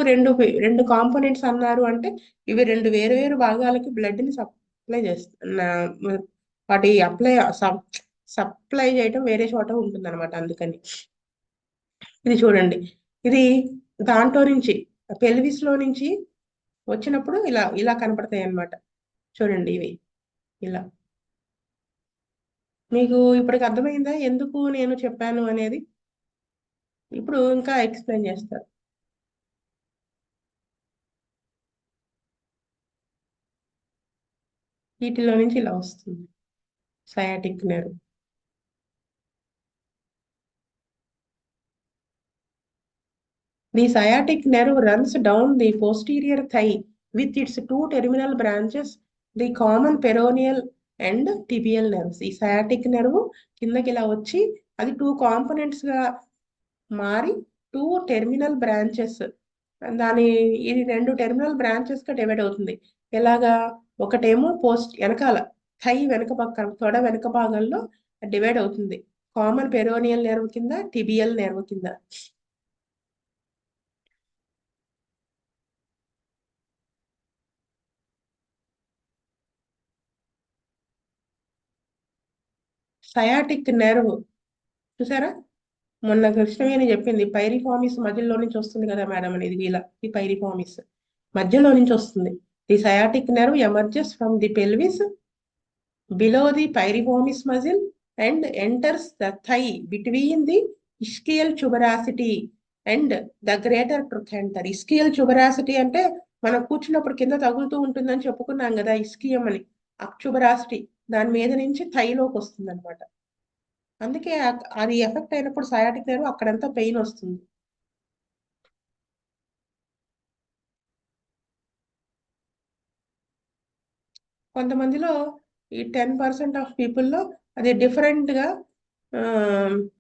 రెండు కాంపోనెంట్స్ అన్నారు అంటే ఇవి రెండు వేరు వేరు భాగాలకి బ్లడ్ ని సప్లై చేస్తాయి. వాటి సప్లై చేయటం వేరే చోట ఉంటుంది అనమాట. అందుకని ఇది చూడండి, ఇది దాంట్లో నుంచి పెల్విస్ లో నుంచి వచ్చినప్పుడు ఇలా ఇలా కనపడతాయి అన్నమాట. చూడండి ఇవి ఇలా. మీకు ఇప్పటికి అర్థమైందా ఎందుకు నేను చెప్పాను అనేది? ఇప్పుడు ఇంకా ఎక్స్ప్లెయిన్ చేస్తారు. వీటిలో నుంచి ఇలా వస్తుంది sciatic nerve. The sciatic nerve runs down the posterior thigh with its 2 terminal branches, the common peroneal and tibial nerves. ఈ సయాటిక్ నెర్వ్ కిందకి ఇలా వచ్చి అది 2 కాంపోనెంట్స్ గా మారి 2 టెర్మినల్ బ్రాంచెస్, ఇది 2 టెర్మినల్ బ్రాంచెస్ గా డివైడ్ అవుతుంది. ఎలాగా? ఒకటేమో వెనకాల థై వెనక పక్క తొడ వెనక భాగంలో డివైడ్ అవుతుంది, కామన్ పెరోనియల్ నెర్వ్ కింద, టిబియల్ నెర్వ్ కింద. సయాటిక్ నెర్వ్ చూసారా? మొన్న కృష్ణవేణి చెప్పింది పైరిఫార్మిస్ మధ్యలో నుంచి వస్తుంది కదా మేడం అనేది. ఇలా ఈ పైరిఫార్మిస్ మధ్యలో నుంచి వస్తుంది. The sciatic nerve emerges from the pelvis below the piriformis muscle and enters the thigh between the ischial tuberosity and the greater trochanter. Ischial tuberosity అంటే మనం కూర్చున్నప్పుడు కింద తగులుతూ ఉంటుందని చెప్పుకున్నాం కదా, ఇస్కియం అని. ట్యూబరాసిటీ దాని మీద నుంచి థైలోకి వస్తుంది అనమాట. అందుకే అది ఎఫెక్ట్ అయినప్పుడు సయాటిక్ నెర్వ్ అక్కడంతా పెయిన్ వస్తుంది. కొంతమందిలో ఈ 10% ఆఫ్ పీపుల్లో అది డిఫరెంట్ గా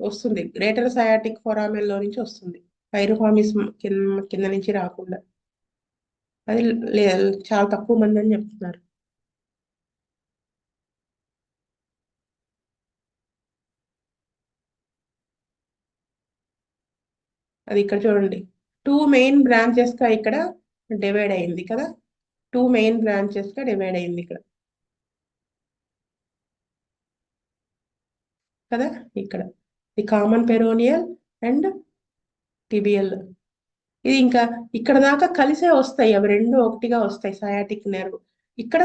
వస్తుంది. గ్రేటర్ సయాటిక్ ఫొరామెన్ లో నుంచి వస్తుంది, పైరిఫార్మిస్ కింద నుంచి రాకుండా. అది చాలా తక్కువ మంది అని చెప్తున్నారు. అది ఇక్కడ చూడండి, 2 మెయిన్ బ్రాంచెస్ గా ఇక్కడ డివైడ్ అయింది కదా. 2 మెయిన్ బ్రాంచెస్ గా డివైడ్ అయింది ఇక్కడ కదా. ఇక్కడ the common peroneal and tibial. ఇది ఇంకా ఇక్కడ దాకా కలిసే వస్తాయి, అవి రెండు ఒకటిగా వస్తాయి. సయాటిక్ నెర్వ్ ఇక్కడ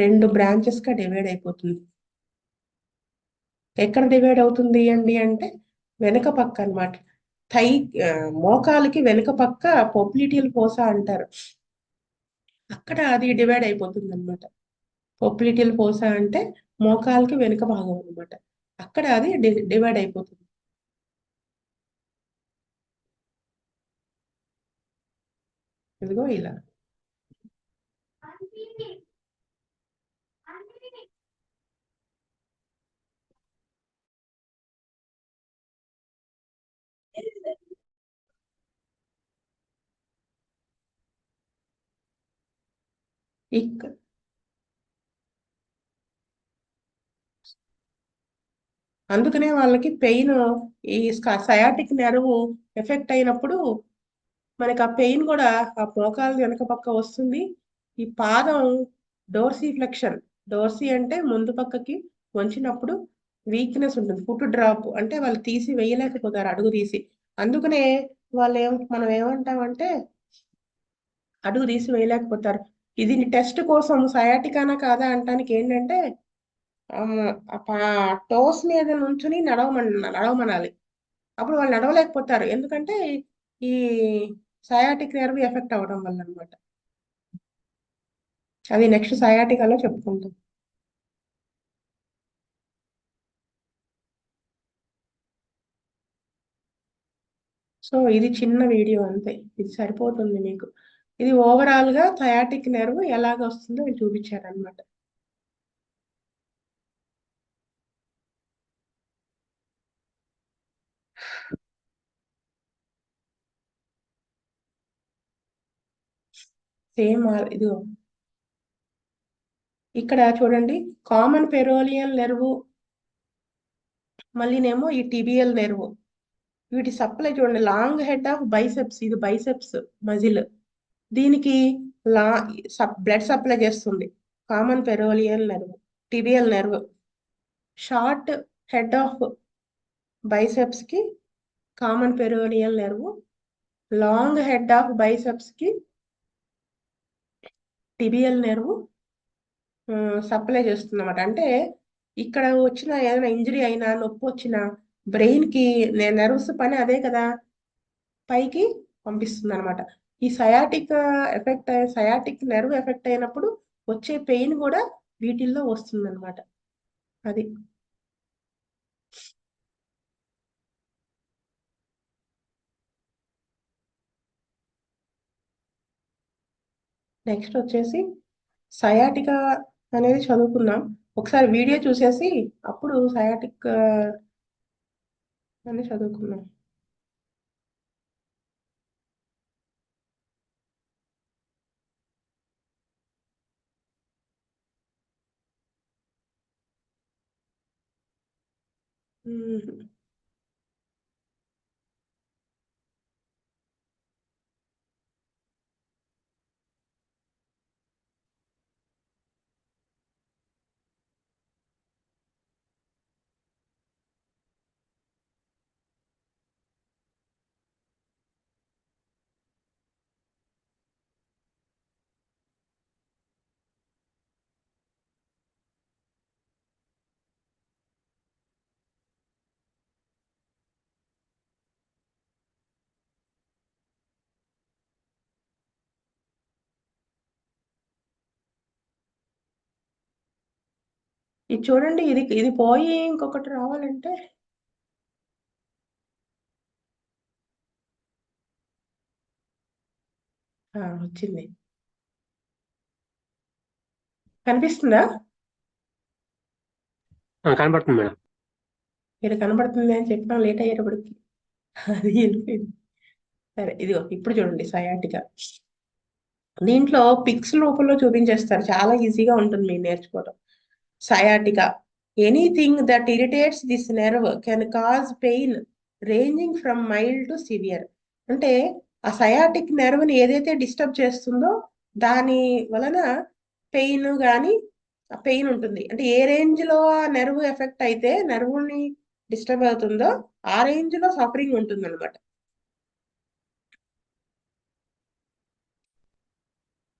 2 బ్రాంచెస్ గా డివైడ్ అయిపోతుంది. ఎక్కడ డివైడ్ అవుతుంది అండి అంటే వెనక పక్క అన్నమాట. థై మోకాలకి వెనుక పక్క పొప్లిటియల్ ఫోసా అంటారు, అక్కడ అది డివైడ్ అయిపోతుంది అనమాట. పొప్లిటియల్ ఫోసా అంటే మోకాలకి వెనుక భాగం అనమాట, అక్కడ అది డివైడ్ అయిపోతుంది. ఇదిగో ఇలా. అందుకనే వాళ్ళకి పెయిన్, ఈ సయాటిక్ నెర్వ్ ఎఫెక్ట్ అయినప్పుడు మనకి ఆ పెయిన్ కూడా ఆ మోకాలు వెనక పక్క వస్తుంది. ఈ పాదం డోర్సీ ఫ్లెక్షన్, డోర్సీ అంటే ముందు పక్కకి వంచినప్పుడు వీక్నెస్ ఉంటుంది. ఫుట్ డ్రాప్ అంటే వాళ్ళు తీసి వేయలేకపోతారు అడుగు తీసి. అందుకనే మనం ఏమంటామంటే అడుగు తీసి వేయలేకపోతారు. ఇది టెస్ట్ కోసం సయాటికానా కాదా అంటానికి ఏంటంటే టోస్ మీద నుంచుని నడవమనాలి. అప్పుడు వాళ్ళు నడవలేకపోతారు. ఎందుకంటే ఈ సయాటిక్ నెర్వ్ ఎఫెక్ట్ అవ్వడం వల్ల అనమాట. అది నెక్స్ట్ సయాటికాలో చెప్పుకుంటాం. సో ఇది చిన్న వీడియో అంతే, ఇది సరిపోతుంది మీకు. ఇది ఓవరాల్ గా సయాటిక్ నెర్వ్ ఎలాగ వస్తుందో ఇది చూపించారనమాట. సేమ్ ఇదిగో ఇక్కడ చూడండి, కామన్ పెరోలియల్ నెర్వ్, మళ్ళీనేమో ఈ టిబియల్ నెర్వ్. వీటి సప్లై చూడండి, లాంగ్ హెడ్ ఆఫ్ బైసెప్స్, ఇది బైసెప్స్ మజిల్, దీనికి లా బ్లడ్ సప్లై చేస్తుంది common peroneal nerve. Tibial nerve short head of biceps కి common peroneal nerve, long head of biceps కి టిబియల్ నెర్వ్ సప్లై చేస్తుంది అన్నమాట. అంటే ఇక్కడ వచ్చిన ఏదైనా ఇంజరీ అయినా నొప్పి వచ్చినా బ్రెయిన్ కి నెర్వ్స్ పని అదే కదా, పైకి పంపిస్తుంది అనమాట. ఈ సయాటిక్ నెర్వ్ ఎఫెక్ట్ అయినప్పుడు వచ్చే పెయిన్ కూడా వీటిల్లో వస్తుంది అనమాట. అది నెక్స్ట్ వచ్చేసి సయాటికా అనేది చదువుకున్నాం. ఒకసారి వీడియో చూసేసి అప్పుడు సయాటిక్ అని చదువుకున్నాం. ఇది చూడండి, ఇది పోయి ఇంకొకటి రావాలంటే వచ్చింది. కనిపిస్తుందా? కనబడుతుంది మేడం. మీరు కనబడుతుంది అని చెప్పడం లేట్ అయ్యేటప్పటికి అది వెళ్ళిపోయింది. సరే, ఇదిగో ఇప్పుడు చూడండి సయాటికా. దీంట్లో పిక్స్ రూపంలో చూపించేస్తారు, చాలా ఈజీగా ఉంటుంది మీరు నేర్చుకోవడం. Sciatica, anything that irritates this nerve can cause pain ranging from mild to severe. అంటే ఆ సయాటిక్ నెర్వ్ని ఏదైతే డిస్టర్బ్ చేస్తుందో దాని వలన పెయిన్ కానీ పెయిన్ ఉంటుంది. అంటే ఏ రేంజ్ లో ఆ నెర్వ్ ఎఫెక్ట్ అయితే నెర్వ్ని డిస్టర్బ్ అవుతుందో ఆ రేంజ్ లో సఫరింగ్ ఉంటుంది అనమాట.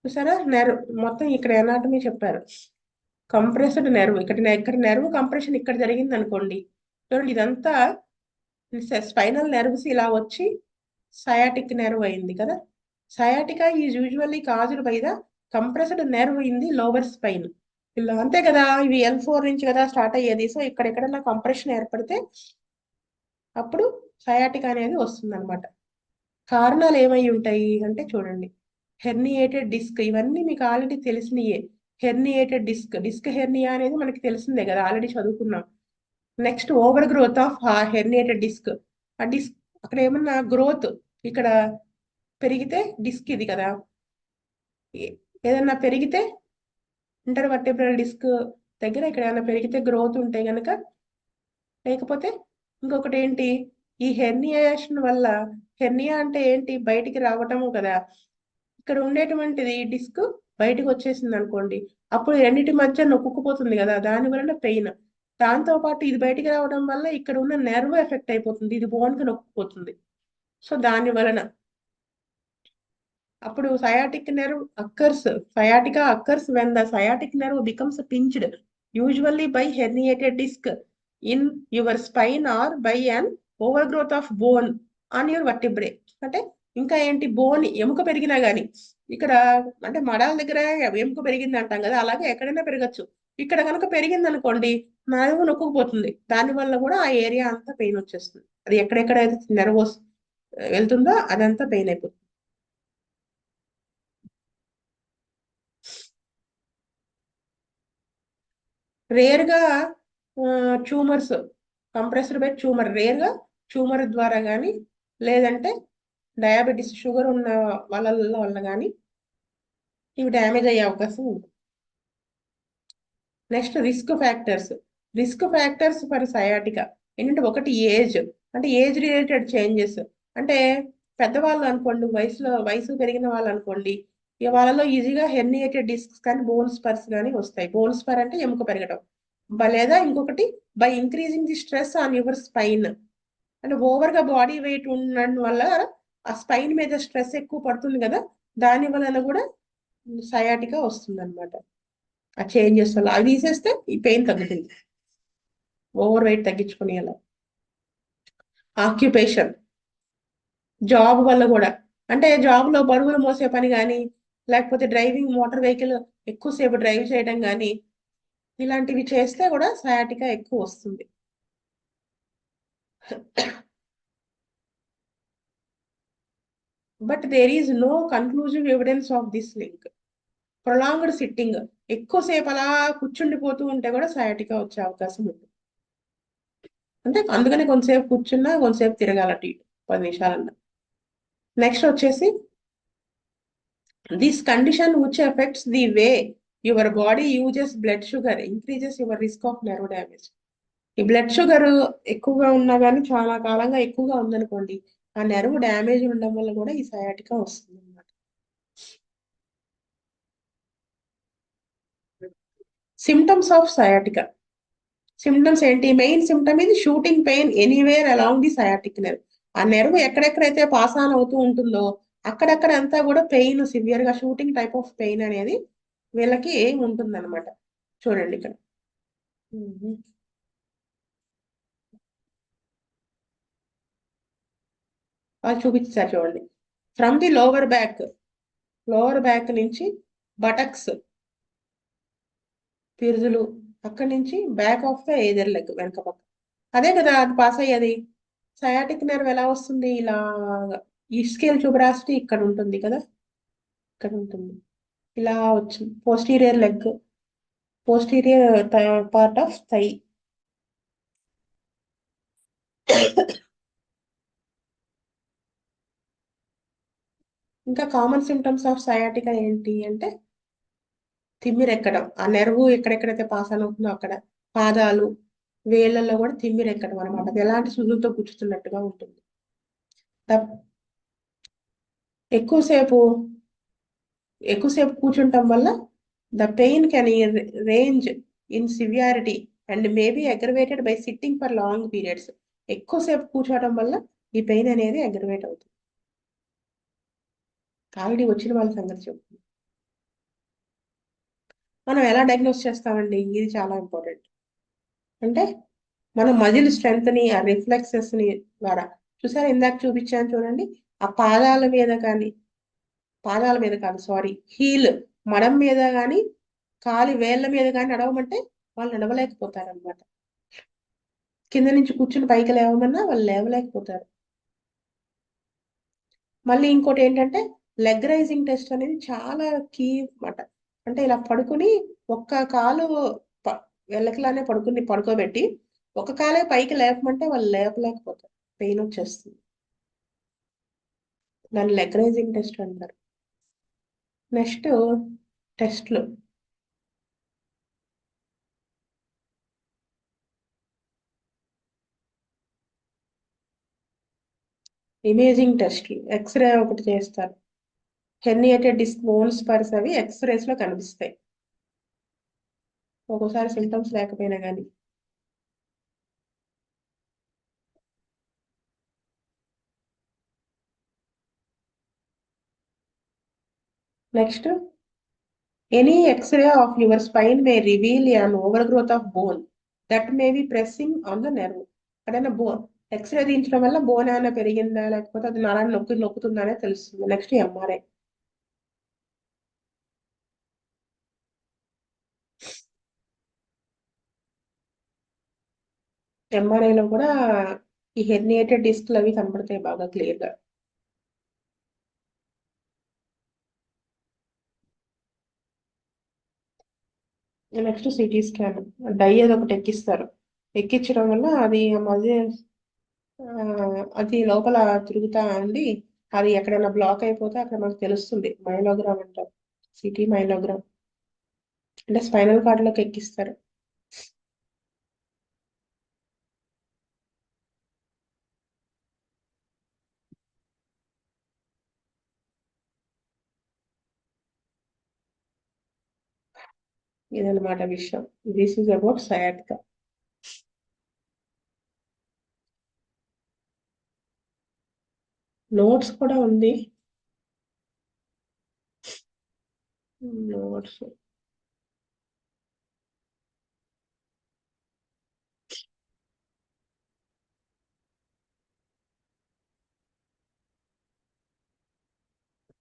చూసారా, నెర్వ్ మొత్తం ఇక్కడ ఎనాటమీ చెప్పారు. కంప్రెస్డ్ నెర్వ్, ఇక్కడ నెర్వ్ కంప్రెషన్ ఇక్కడ జరిగింది అనుకోండి, చూడండి ఇదంతా స్పైనల్ నెర్వ్స్ ఇలా వచ్చి సయాటిక్ నెర్వ్ అయింది కదా. Sciatica is usually caused by the compressed nerve in the lower spine. ఇలా అంతే కదా, ఇవి L4 నుంచి కదా స్టార్ట్ అయ్యేది. సో ఎక్కడెక్కడన్నా కంప్రెషన్ ఏర్పడితే అప్పుడు సయాటికా అనేది వస్తుంది అనమాట. కారణాలు ఏమై ఉంటాయి అంటే చూడండి, హెర్నియేటెడ్ డిస్క్, ఇవన్నీ మీకు ఆల్రెడీ తెలిసినయే. హెర్నియేటెడ్ డిస్క్ హెర్నియా అనేది మనకి తెలిసిందే కదా, ఆల్రెడీ చదువుకున్నాం. Next over growth of herniated disc. ఆ డిస్క్ అక్కడ ఏమన్నా గ్రోత్ ఇక్కడ పెరిగితే డిస్క్ ఇది కదా, ఏదన్నా పెరిగితే ఇంటర్వర్టెబ్రల్ డిస్క్ దగ్గర ఇక్కడ ఏమైనా పెరిగితే గ్రోత్ ఉంటే గనక, లేకపోతే ఇంకొకటి ఏంటి, ఈ హెర్నియేషన్ వల్ల హెర్నియా అంటే ఏంటి? బయటికి రావటము కదా. ఇక్కడ ఉండేటువంటిది డిస్క్ బయటకు వచ్చేసింది అనుకోండి, అప్పుడు రెండింటి మధ్య నొక్కుకుపోతుంది కదా, దాని వలన పెయిన్. దాంతో పాటు ఇది బయటికి రావడం వల్ల ఇక్కడ ఉన్న నెర్వ్ ఎఫెక్ట్ అయిపోతుంది, ఇది బోన్ కి నొక్కుపోతుంది. సో దాని వలన అప్పుడు sciatic nerve occurs, sciatica occurs when the sciatic nerve becomes pinched usually by herniated disc in your spine or by an over growth of bone on your vertebrae. అంటే ఇంకా ఏంటి, bone ఎముక పెరిగినా గానీ, ఇక్కడ అంటే మడాల దగ్గర ఎముక పెరిగింది అంటాం కదా, అలాగే ఎక్కడైనా పెరగచ్చు. ఇక్కడ కనుక పెరిగింది అనుకోండి, నడుము నొక్కుపోతుంది, దాని వల్ల కూడా ఆ ఏరియా అంతా పెయిన్ వచ్చేస్తుంది. అది ఎక్కడెక్కడ నెర్వ్ వెళ్తుందో అదంతా పెయిన్ అయిపోతుంది. రేర్ గా tumours, compressed by tumour, rare గా ట్యూమర్ ద్వారా కానీ, లేదంటే డయాబెటీస్ షుగర్ ఉన్న వాళ్ళ వల్ల కానీ ఇవి డ్యామేజ్ అయ్యే అవకాశం ఉంది. Next risk factors for sciatica ఏంటంటే, ఒకటి ఏజ్, అంటే ఏజ్ రిలేటెడ్ చేంజెస్. అంటే పెద్దవాళ్ళు అనుకోండి, వయసు పెరిగిన వాళ్ళు అనుకోండి, వాళ్ళలో ఈజీగా హెర్నియేటెడ్ డిస్క్స్ కానీ బోన్ స్పర్స్ కానీ వస్తాయి. బోన్ స్పర్ అంటే ఎముక పెరగడం. లేదా ఇంకొకటి, by increasing the stress on your spine, అంటే ఓవర్ గా బాడీ వెయిట్ ఉండడం వల్ల ఆ స్పైన్ మీద స్ట్రెస్ ఎక్కువ పడుతుంది కదా, దాని వలన కూడా సయాటికా వస్తుంది అనమాట. ఆ చేంజెస్ వల్ల అవి తీసేస్తే ఈ పెయిన్ తగ్గుతుంది, ఓవర్ వెయిట్ తగ్గించుకుని. అలా ఆక్యుపేషన్, జాబ్ వల్ల కూడా, అంటే జాబ్ లో బరువులు మోసే పని కానీ, లేకపోతే డ్రైవింగ్ మోటార్ వెహికల్ ఎక్కువసేపు డ్రైవ్ చేయడం కానీ, ఇలాంటివి చేస్తే కూడా సయాటికా ఎక్కువ వస్తుంది. But there is no conclusive evidence of this link. Prolonged sitting, ఎక్కువసేపు అలా కూర్చుండిపోతూ ఉంటే కూడా సయాటికా వచ్చే అవకాశం ఉంది. అంటే అందుకని కొంతసేపు కూర్చున్నా, కొంతసేపు తిరగాల, అటు ఇటు 10 నిమిషాలన్నా. నెక్స్ట్ వచ్చేసి, this condition which effects the way your body uses blood sugar increases your risk of nerve damage. ఈ బ్లడ్ షుగర్ ఎక్కువగా ఉన్నా కానీ, చాలా కాలంగా ఎక్కువగా ఉందనుకోండి, ఆ నెర్వ్ డ్యామేజ్ ఉండడం వల్ల కూడా ఈ సయాటికా వస్తుంది అన్నమాట. Symptoms of sciatica. సిమ్టమ్స్ ఏంటి? మెయిన్ సిమ్టమ్ ఇది shooting pain anywhere along the sciatic nerve. ఆ నెర్వ్ ఎక్కడెక్కడైతే పాస్ ఆన్ అవుతూ ఉంటుందో అక్కడక్కడ అంతా కూడా పెయిన్, సివియర్ గా షూటింగ్ టైప్ ఆఫ్ పెయిన్ అనేది వీళ్ళకి ఉంటుంది అనమాట. చూడండి ఇక్కడ. వాళ్ళు చూపించారు చూడండి. ఫ్రమ్ ది లోవర్ బ్యాక్ నుంచి బటక్స్, పిరుదులు, అక్కడి నుంచి back of the either leg, వెనక పక్క, అదే కదా అది పాస్ అయ్యేది. సయాటిక్ నెర్వ్ ఎలా వస్తుంది? ఇలా ఇస్కేల్ ట్యూబరాసిటీ ఇక్కడ ఉంటుంది కదా, ఇక్కడ ఉంటుంది, ఇలా వచ్చింది. Posterior leg, posterior part of thigh. ఇంకా కామన్ సిమ్టమ్స్ ఆఫ్ సయాటికా ఏంటి అంటే, తిమ్మిరెక్కడం, ఆ నెర్వ్ ఎక్కడెక్కడైతే పాస్ ఆన్ అవుతుందో అక్కడ, పాదాలు, వేళ్లలో కూడా తిమ్మిరెక్కడం అనమాట. అది ఎలాంటి సుదులతో గుచ్చుతున్నట్టుగా ఉంటుంది. ఎక్కువసేపు కూర్చుంటాం వల్ల the pain can range in severity and maybe aggravated by sitting for long periods. ఎక్కువసేపు కూర్చోవడం వల్ల ఈ పెయిన్ అనేది అగ్రవేట్ అవుతుంది. ఆల్రెడీ వచ్చిన వాళ్ళ సంగతి చెప్తుంది. మనం ఎలా డయాగ్నోస్ చేస్తామండి? ఇది చాలా ఇంపార్టెంట్. అంటే మనం మజిల్ స్ట్రెంగ్త్ ని, ఆ రిఫ్లెక్సెస్ ని ద్వారా, చూసారా ఇందాక చూపించాను చూడండి, ఆ పాదాల మీద కాదు సారీ, హీల్ మడం మీద కానీ, కాలి వేళ్ల మీద కానీ నడవమంటే వాళ్ళు నడవలేకపోతారు అనమాట. కింద నుంచి కూర్చుని పైకి లేవమన్నా వాళ్ళు లేవలేకపోతారు. మళ్ళీ ఇంకోటి ఏంటంటే, లెగ్ రైజింగ్ టెస్ట్ అనేది చాలా కీ అన్నమాట. అంటే ఇలా పడుకుని ఒక్క కాలు వెళ్ళకిలానే పడుకోబెట్టి ఒక కాలే పైకి లేపమంటే వాళ్ళు లేపలేకపోతారు, పెయిన్ వచ్చేస్తుంది. దాన్ని లెగ్ రైజింగ్ టెస్ట్ అంటారు. నెక్స్ట్ టెస్ట్లు, ఇమేజింగ్ టెస్ట్లు ఎక్స్రే ఒకటి చేస్తారు. హెర్నియేటెడ్ డిస్క్ బోన్స్ స్పర్స్ అవి ఎక్స్రేస్ లో కనిపిస్తాయి ఒక్కోసారి సింటమ్స్ లేకపోయినా కానీ. Next, any x-ray of your spine may reveal an overgrowth of bone that may be pressing on the nerve. అదైనా ఎక్స్రే తీయించడం వల్ల బోన్ ఏమైనా పెరిగిందా లేకపోతే అది నరాన్ని నొక్కుతుందా అనేది తెలుస్తుంది. Next MRI. ఎంఆర్ఐలో కూడా ఈ హెర్నియేటెడ్ డిస్క్లు అవి కనపడతాయి బాగా క్లియర్ గా. Next CT scan. డై అది ఒకటి ఎక్కిస్తారు. ఎక్కించడం వల్ల అది అది లోపల తిరుగుతా ఉండి అది ఎక్కడైనా బ్లాక్ అయిపోతే అక్కడ మనకు తెలుస్తుంది. మైలోగ్రామ్ అంటారు, సిటీ మైలోగ్రామ్. అంటే స్పైనల్ కార్డ్ లోకి ఎక్కిస్తారు. ఇదన్నమాట విషయం. This is about sciatica. Notes కూడా ఉంది. నోట్స్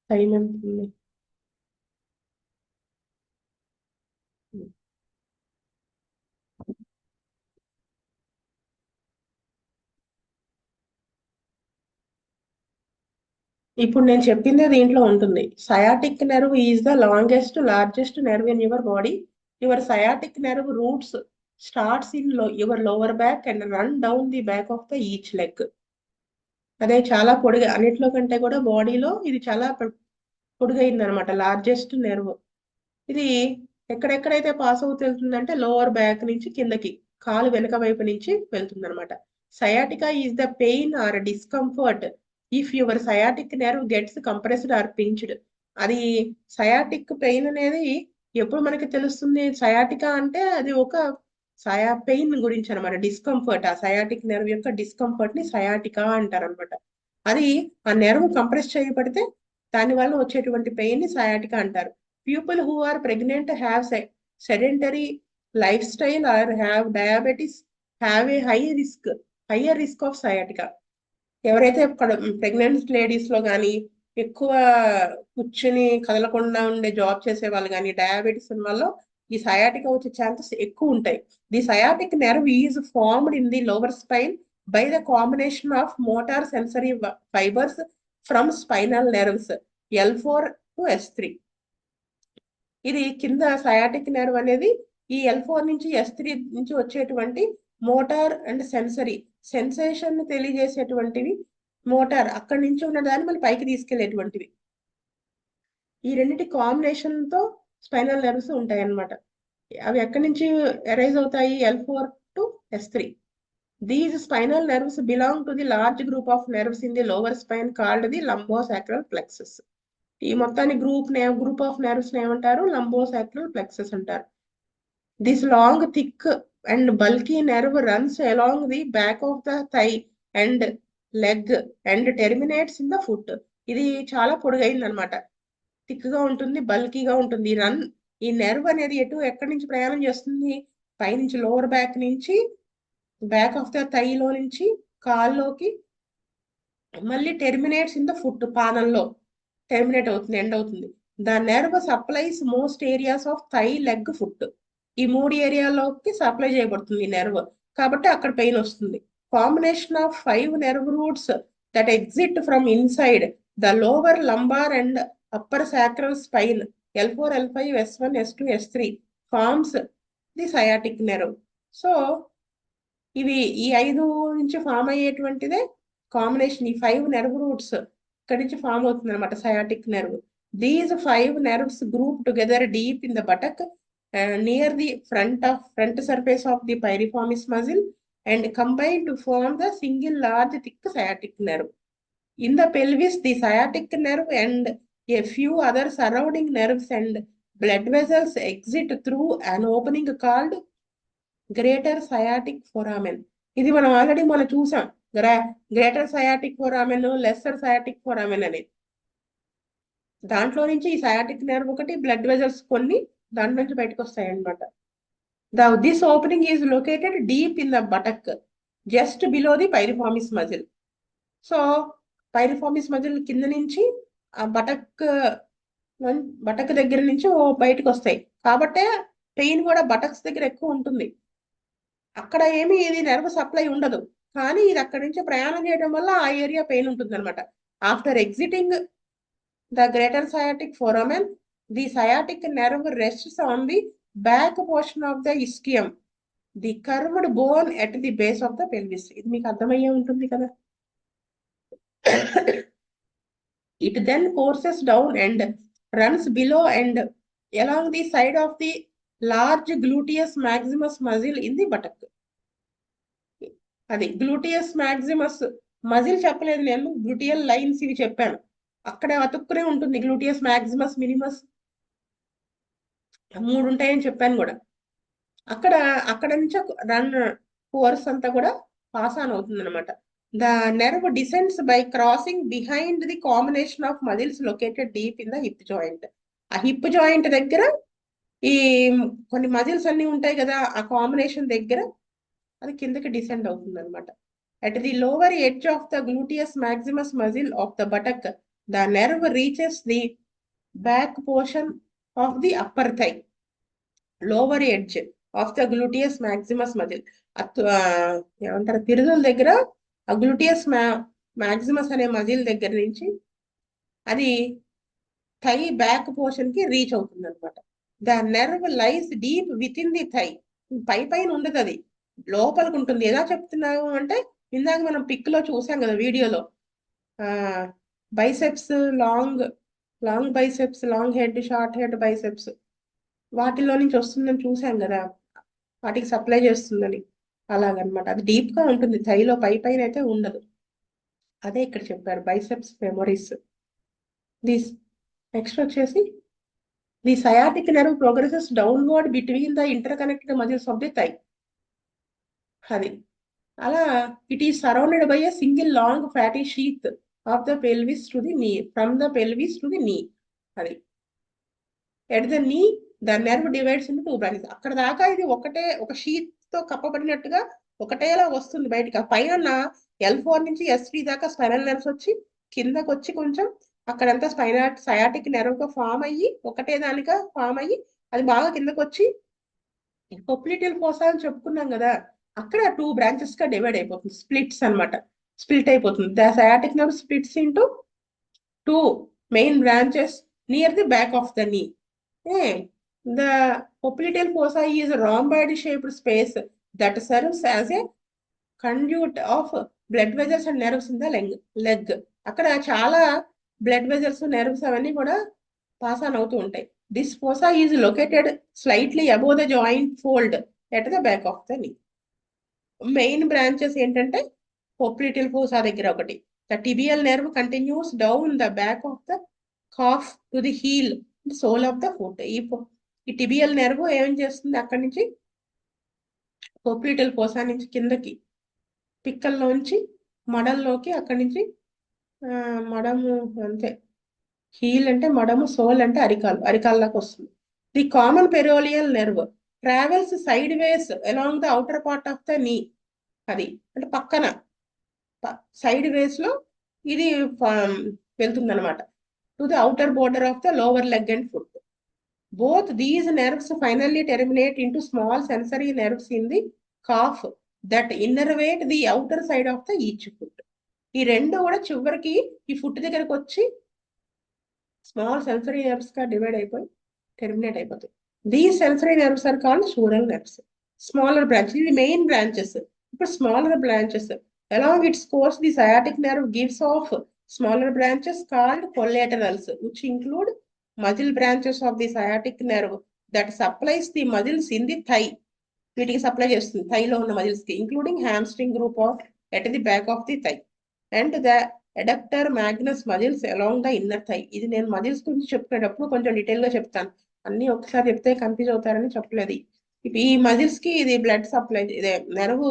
టైం ఎంత ఉంది? ఇప్పుడు నేను చెప్పిందే దీంట్లో ఉంటుంది. Sciatic nerve is the longest largest nerve in your body. Your sciatic nerve roots starts in your lower back and run down the back of the each leg. అదే చాలా పొడిగా, అన్నిట్లో కంటే కూడా బాడీలో ఇది చాలా పొడుగైంది అనమాట. లార్జెస్ట్ నెర్వ్ ఇది. ఎక్కడెక్కడైతే పాస్ అవుతూ వెళ్తుందంటే లోవర్ బ్యాక్ నుంచి కిందకి కాలు వెనక వైపు నుంచి వెళ్తుంది అనమాట. Sciatica is the pain or discomfort if your sciatic nerve gets compressed or pinched. అది సయాటిక్ పెయిన్ అనేది ఎప్పుడు మనకి తెలుస్తుంది? సయాటికా అంటే అది ఒక పెయిన్ గురించి అనమాట. డిస్కంఫర్ట్, ఆ సయాటిక్ నెర్వ్ యొక్క డిస్కంఫర్ట్ ని సయాటికా అంటారు అనమాట. అది ఆ నెర్వ్ కంప్రెస్ చేయబడితే దాని వల్ల వచ్చేటువంటి పెయిన్ ని సయాటికా అంటారు. People who are pregnant have sedentary lifestyle or have diabetes have a higher risk of sciatica. ఎవరైతే ప్రెగ్నెంట్ లేడీస్ లో కానీ ఎక్కువ కూర్చుని కదలకుండా ఉండే జాబ్ చేసే వాళ్ళు కానీ డయాబెటీస్ ఉన్న వాళ్ళు ఈ సయాటికా వచ్చే ఛాన్సెస్ ఎక్కువ ఉంటాయి. The sciatic nerve is formed in the lower spine by the combination of motor sensory fibres from spinal nerves L4 to S3. ఇది కింద సయాటిక్ నెర్వ్ అనేది ఈ L4 నుంచి S3 నుంచి వచ్చేటువంటి మోటార్ అండ్ సెన్సరీ సెన్సేషన్ తెలియజేసేటువంటివి. మోటార్ అక్కడి నుంచి ఉన్న దాన్ని మళ్ళీ పైకి తీసుకెళ్లేటువంటివి. ఈ రెండింటి కాంబినేషన్ తో స్పైనల్ నెర్వ్స్ ఉంటాయి అన్నమాట. అవి ఎక్కడి నుంచి అరైజ్ అవుతాయి? L4 to S3. These spinal nerves belong to the large group of nerves in the lower spine called the lumbosacral plexus. ఈ మొత్తాన్ని గ్రూప్ ఆఫ్ నెర్వ్స్ ఏమంటారు? లంబోసాక్రల్ ప్లెక్సస్ అంటారు. This long thick and bulky nerve runs along the back of the thigh and leg and terminates in the foot. ఇది చాలా పొడుగైంది అనమాట. Thick గా ఉంటుంది, బల్కీగా ఉంటుంది. ఈ నెర్వ్ అనేది ఎక్కడి నుంచి ప్రయాణం చేస్తుంది? పైనుంచి లోవర్ బ్యాక్ నుంచి బ్యాక్ ఆఫ్ ద థైలో నుంచి కాల్లోకి మళ్ళీ టెర్మినేట్స్ ఇన్ ద ఫుట్, పాదంలో టెర్మినేట్ అవుతుంది, ఎండ్ అవుతుంది. The nerve supplies most areas of thigh, leg, foot. ఈ 3 ఏరియాలోకి సప్లై చేయబడుతుంది నెర్వ్, కాబట్టి అక్కడ పెయిన్ వస్తుంది. Combination of 5 nerve roots that exit from inside the lower lumbar and upper sacral spine L4, L5, S1, S2, S3 forms the sciatic nerve. So ఇవి ఈ 5 నుంచి form అయ్యేటువంటిదే combination. ఈ 5 nerve roots ఇక్కడ నుంచి form అవుతుంది అనమాట sciatic nerve. These 5 nerves group together deep in the buttock near the front surface of the piriformis muscle and combine to form the single large thick sciatic nerve. In the pelvis, the sciatic nerve and a few other surrounding nerves and blood vessels exit through an opening called greater sciatic foramen. ఇది మనం already మనం చూసాం greater sciatic foramen, lesser sciatic foramen అనేది. దాంట్లో నుంచి ఈ sciatic nerve ఒకటి, blood vessels కొన్ని దాంట్లో నుంచి బయటకు వస్తాయి అనమాట. This opening is located deep in the buttock, just below the piriformis muscle. So పైరిఫార్మిస్ muscle కింద నుంచి ఆ బటక్ దగ్గర నుంచి బయటకు వస్తాయి కాబట్టి పెయిన్ కూడా బటక్స్ దగ్గర ఎక్కువ ఉంటుంది. అక్కడ ఏమి ఇది నెర్వ్ సప్లై ఉండదు, కానీ ఇది అక్కడి నుంచి ప్రయాణం చేయడం వల్ల ఆ ఏరియా పెయిన్ ఉంటుంది అనమాట. After exiting the greater sciatic foramen, the sciatic nerve rests on the back portion of the ischium, the curved bone at the base of the pelvis. ఇది మీకు అర్థమయ్యే ఉంటుంది కదా. It then courses down and runs below and along the side of the large gluteus maximus muscle in the buttock. అది gluteus Maximus muscle చెప్పలేదు నేను, gluteal lines ఇవి చెప్పాను. అక్కడ అతుక్కునే ఉంటుంది గ్లూటియస్ మాక్సిమస్ మినిమస్, 3 ఉంటాయని చెప్పాను కూడా. అక్కడ నుంచి రన్ కోర్స్ అంతా కూడా పాస్ ఆన్ అవుతుంది అనమాట. The nerve descends by crossing behind the combination of muscles located deep in the hip joint. ఆ హిప్ జాయింట్ దగ్గర ఈ కొన్ని మజిల్స్ అన్ని ఉంటాయి కదా, ఆ కాంబినేషన్ దగ్గర అది కిందకి డిసెండ్ అవుతుంది అనమాట. At the lower edge of the gluteus maximus muscle of the buttock, the nerve reaches the back portion of the upper thigh. Lower edge of the gluteus maximus muscle, ఏమంటారు, తిరుదుల దగ్గర ఆ gluteus Maximus అనే muscle దగ్గర నుంచి అది thigh back portion కి reach అవుతుంది అనమాట. The nerve lies deep within the thigh. పైన ఉండదు, అది లోపలికి ఉంటుంది. ఎలా చెప్తున్నాము అంటే ఇందాక మనం పిక్ లో చూసాం కదా వీడియోలో, biceps long biceps, long head, short head biceps, వాటిలో నుంచి వస్తుందని చూసాం కదా, వాటికి సప్లై చేస్తుందని. అలాగనమాట, అది డీప్ గా ఉంటుంది, థైలో పైన అయితే ఉండదు. అదే ఇక్కడ చెప్పారు బైసెప్స్ ఫెమోరిస్. దిస్ నెక్స్ట్ వచ్చేసి the sciatic nerve progresses downward between the interconnected muscles of the thigh. అది అలా it is surrounded by a single long fatty sheath of the pelvis to the knee, from the pelvis to the knee. అది at the knee the nerve divides in 2 branches. అక్కడ దాకా ఇది ఒక sheath తో కప్పబడినట్టుగా ఒకటేలా వస్తుంది బయటికి. ఆ పైన L4 నుంచి S3 దాకా స్పైనల్ నెర్వ్స్ వచ్చి కిందకు వచ్చి కొంచెం అక్కడంతా సయాటిక్ నెర్వ్ గా ఫామ్ అయ్యి ఒకటే దానిగా ఫామ్ అయ్యి అది బాగా కిందకు వచ్చి పొప్లిటిల్ ఫోసా అని చెప్పుకున్నాం కదా, అక్కడ 2 బ్రాంచెస్ గా డివైడ్ అయిపోతుంది, స్ప్లిట్స్ అనమాట, స్ప్లిట్ అయిపోతుంది. The sciatic nerve splits into 2 main branches near the back of the నీ. The popliteal fossa is a rhomboid shaped space that serves as a conduit of blood vessels and nerves in the leg. అక్కడ చాలా blood vessels, nerves అవన్నీ కూడా pass on అవుతూ ఉంటాయి. This fossa is located slightly above the joint fold at the back of the knee. Main branches ఏంటంటే popliteal fossa దగ్గర ఒకటి. The tibial nerve continues down the back of the calf to the heel, the sole of the foot. ఈ tibial nerve ఏం చేస్తుంది, అక్కడి నుంచి పోప్లిటల్ fossa నుంచి కిందకి పిక్కల్లోంచి మడల్లోకి, అక్కడి నుంచి మడము అంతే, హీల్ అంటే మడము, సోల్ అంటే అరికాల్లోకి వస్తుంది. The common peroneal nerve travels sideways along the outer part of the knee. అది అంటే పక్కన సైడ్ వేస్ లో ఇది వెళ్తుంది అనమాట, to the outer border of the lower leg and foot. Both these nerves finally terminate into small sensory nerves in the calf that innervate the outer side of the each foot. ఈ రెండు కూడా చివరికి ఈ foot దగ్గరకు వచ్చి small sensory nerves గా divide అయిపోయి terminate అయిపోతాయి. These sensory nerves are called sural nerves. Smaller branches, ఇవి మెయిన్ బ్రాంచెస్. ఇప్పుడు smaller branches along its course the sciatic nerve gives off smaller branches called collaterals which include muscle branches of the sciatic nerve that supplies the muscles in the thigh. వీటికి supply చేస్తుంది thigh లో ఉన్న muscles కి, including hamstring group of at the back of the thigh and the adductor magnus muscles along the inner thigh. ఇది నేను muscles గురించి చెప్పేటప్పుడు కొంచెం డీటెయిల్ గా చెప్తాను, అన్ని ఒకసారి చెప్తే కన్ఫ్యూజ్ అవుతారని చెప్పలేదు. ఈ మజిల్స్ కి ఇది బ్లడ్ సప్లై, ఇదే నెరవు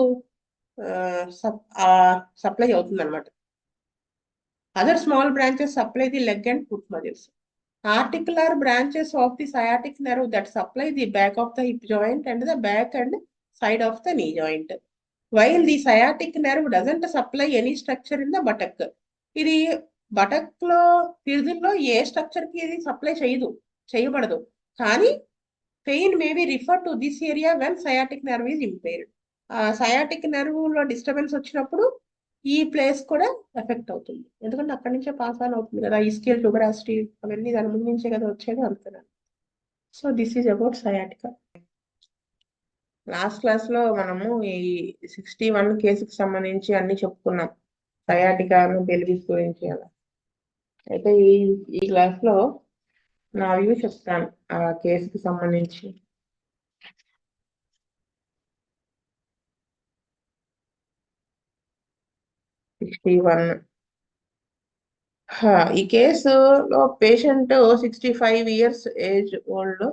సప్లై అవుతుంది అనమాట. Other small branches supply the leg and foot muscles. Articular branches of the sciatic nerve that supply the back of the hip joint and the back and side of the knee joint. While the sciatic nerve doesn't supply any structure in the buttock. ఇది buttock లో ఫిజిల్లో ఏ structure కి ఇది supply చేయబడదు, కానీ pain may be refer to this area when sciatic nerve is impaired. Sciatic nerve లో disturbance వచ్చినప్పుడు ఈ place కూడా ఎఫెక్ట్ అవుతుంది, ఎందుకంటే అక్కడి నుంచే పాస్ ఆన్ అవుతుంది కదా, ఈ స్కేల్ ట్యూబరాసిటీ అవన్నీ దాని ముందు నుంచే కదా వచ్చేది అనుకున్నాను. So this is about sciatica. Last class లో మనము ఈ 61 కేసుకి సంబంధించి అన్ని చెప్పుకున్నాం, సయాటికా పెల్విస్ గురించి అలా. అయితే ఈ క్లాస్ లో నా వ్యూ చెప్తాను ఆ కేసుకి సంబంధించి. ఈ కేసులో పేషెంట్ 65 ఇయర్స్ ఏజ్ ఓల్డ్.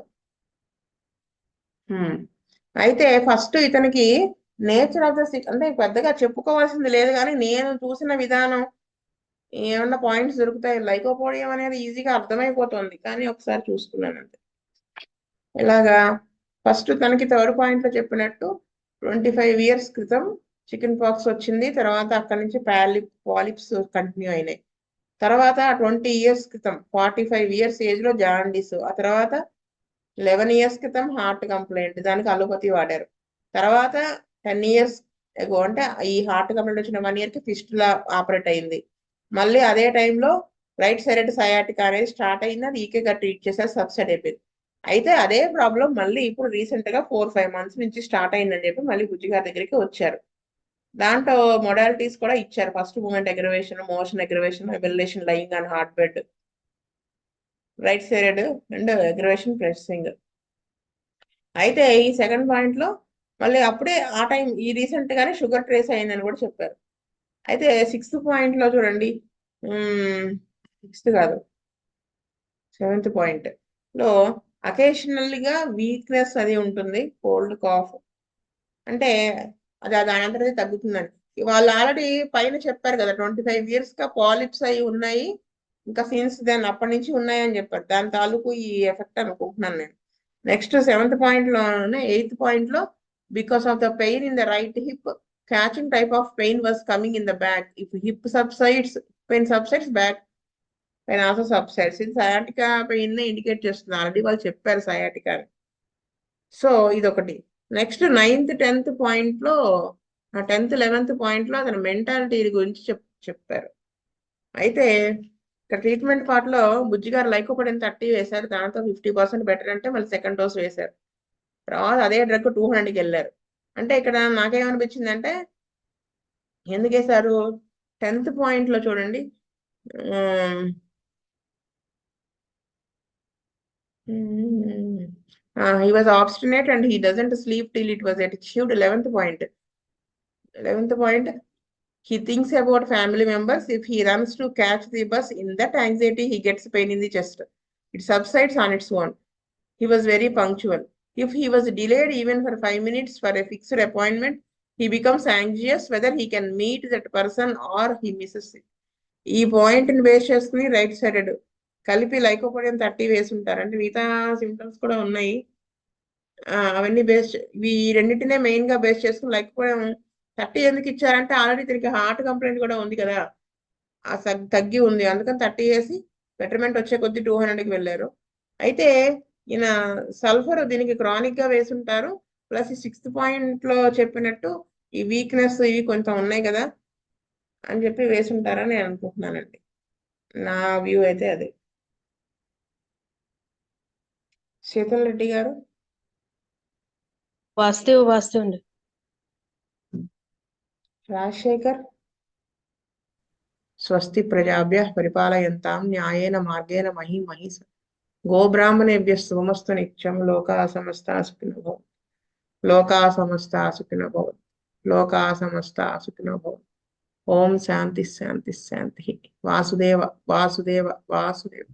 అయితే ఫస్ట్ ఇతనికి నేచర్ ఆఫ్ ద అంటే పెద్దగా చెప్పుకోవాల్సింది లేదు, కానీ నేను చూసిన విధానం ఏమన్నా పాయింట్స్ దొరుకుతాయి. లైకోపోడియం అనేది ఈజీగా అర్థమైపోతుంది, కానీ ఒకసారి చూసుకున్నాను అంతే. ఇలాగా ఫస్ట్ తనకి థర్డ్ పాయింట్ లో చెప్పినట్టు 25 ఇయర్స్ క్రితం చికెన్ పాక్స్ వచ్చింది, తర్వాత అక్కడి నుంచి పాలిప్స్ కంటిన్యూ అయినాయి. తర్వాత 20 ఇయర్స్ క్రితం 45 ఇయర్స్ ఏజ్ లో జాండీస్, ఆ తర్వాత 11 ఇయర్స్ క్రితం హార్ట్ కంప్లైంట్, దానికి అలోపతి వాడారు. తర్వాత 10 ఇయర్స్ ఎగో అంటే ఈ హార్ట్ కంప్లైంట్ వచ్చిన 1 ఇయర్ కి ఫిస్టులా ఆపరేట్ అయింది. మళ్ళీ అదే టైంలో రైట్ సైడ్ సయాటికా అనేది స్టార్ట్ అయింది, అది ఈకేగా ట్రీట్ చేశారు, సబ్సైడ్ అయిపోయింది. అయితే అదే ప్రాబ్లం మళ్ళీ ఇప్పుడు రీసెంట్ గా 4-5 మంత్స్ నుంచి స్టార్ట్ అయిందని చెప్పి మళ్ళీ బుజ్జి గారి దగ్గరికి వచ్చారు. దాంట్లో మొడాలిటీస్ కూడా ఇచ్చారు, first movement aggravation, motion aggravation, వెల్లేషన్ lying on hard bed, right side and aggravation pressing. అయితే ఈ సెకండ్ పాయింట్ లో మళ్ళీ అప్పుడే ఆ టైం ఈ రీసెంట్ గానే షుగర్ ట్రేస్ అయిందని కూడా చెప్పారు. అయితే 6th పాయింట్ లో చూడండి, 6th కాదు 7th పాయింట్ లో అకేషనల్గా వీక్నెస్ అది ఉంటుంది, కోల్డ్ కాఫ్, అంటే అది దాని అంతటే తగ్గుతుందండి. వాళ్ళు ఆల్రెడీ పైన చెప్పారు కదా 25 ఇయర్స్ గా పాలిప్స్ అయి ఉన్నాయి, ఇంకా సిన్స్ దాన్ని అప్పటి నుంచి ఉన్నాయని చెప్పారు, దాని తాలూకు ఈ ఎఫెక్ట్ అనుకుంటున్నాను నేను. నెక్స్ట్ 7th పాయింట్ లోనే 8th పాయింట్ లో because of the pain in the right hip catching type of pain was coming in the back. If hip subsides pain subsides, back pain also subsides. ఇది sciatica pain ని indicate చేస్తుంది, already వాళ్ళు చెప్పారు sciatica. So ఇదొకటి. Next 9th 10th point లో 10th 11th point లో అతను mentality గురించి చెప్పారు. అయితే ఇక్కడ ట్రీట్మెంట్ పార్ట్ లో బుజ్జి గారు లైకోపడిన్ 30 వేశారు, దాంతో 50% బెటర్ అంటే మళ్ళీ సెకండ్ డోస్ వేశారు. తర్వాత అదే డ్రగ్ 200కి వెళ్ళారు. అంటే ఇక్కడ నాకేమనిపించింది అంటే ఎందుకు వేశారు, 10th పాయింట్ లో చూడండి, he was obstinate and he doesn't sleep till it was achieved. 11th point, he thinks about family members. If he runs to catch the bus, in that anxiety he gets pain in the chest, it subsides on its own. He was very punctual. If he was delayed even for 5 minutes for a fixed appointment, he becomes anxious whether he can meet that person or he misses it. ఈ point ని base చేసుకుని right sided కలిపి lycopodium 30 వేసి ఉంటారు, అంటే మిగతా symptoms కూడా ఉన్నాయి, అవన్నీ బేస్ ఇవి రెండింటినే మెయిన్ గా బేస్ చేసుకుని లైకోపోడియం 30 ఎందుకు ఇచ్చారంటే ఆల్రెడీ దీనికి హార్ట్ కంప్లైంట్ కూడా ఉంది కదా, ఆ తగ్గి ఉంది, అందుకని 30 వేసి బెటర్మెంట్ వచ్చే కొద్ది 200కి వెళ్ళారు. అయితే ఈయన సల్ఫర్ దీనికి క్రానిక్ గా వేసి ఉంటారు, ప్లస్ ఈ 6th పాయింట్ లో చెప్పినట్టు ఈ వీక్నెస్ ఇవి కొంచెం ఉన్నాయి కదా అని చెప్పి వేసి ఉంటారని నేను అనుకుంటున్నానండి, నా వ్యూ అయితే అది. శీతల్ రెడ్డి గారు. వాస్తు అండి. రాజశేఖర్. స్వస్తి ప్రజాభ్యః పరిపాలయంతాం న్యాయేన మార్గేణ మహీమహీస గోబ్రాహ్మణేభ్యः శుభమస్తు నిత్యం. లోకాః సమస్తాః సుఖినో భవంతు. లోకాః సమస్తాః సుఖినో భవంతు. లోకాః సమస్తాః సుఖినో భవంతు. ఓం శాంతి శాంతి శాంతి. వాసుదేవ వాసుదేవ వాసుదేవ.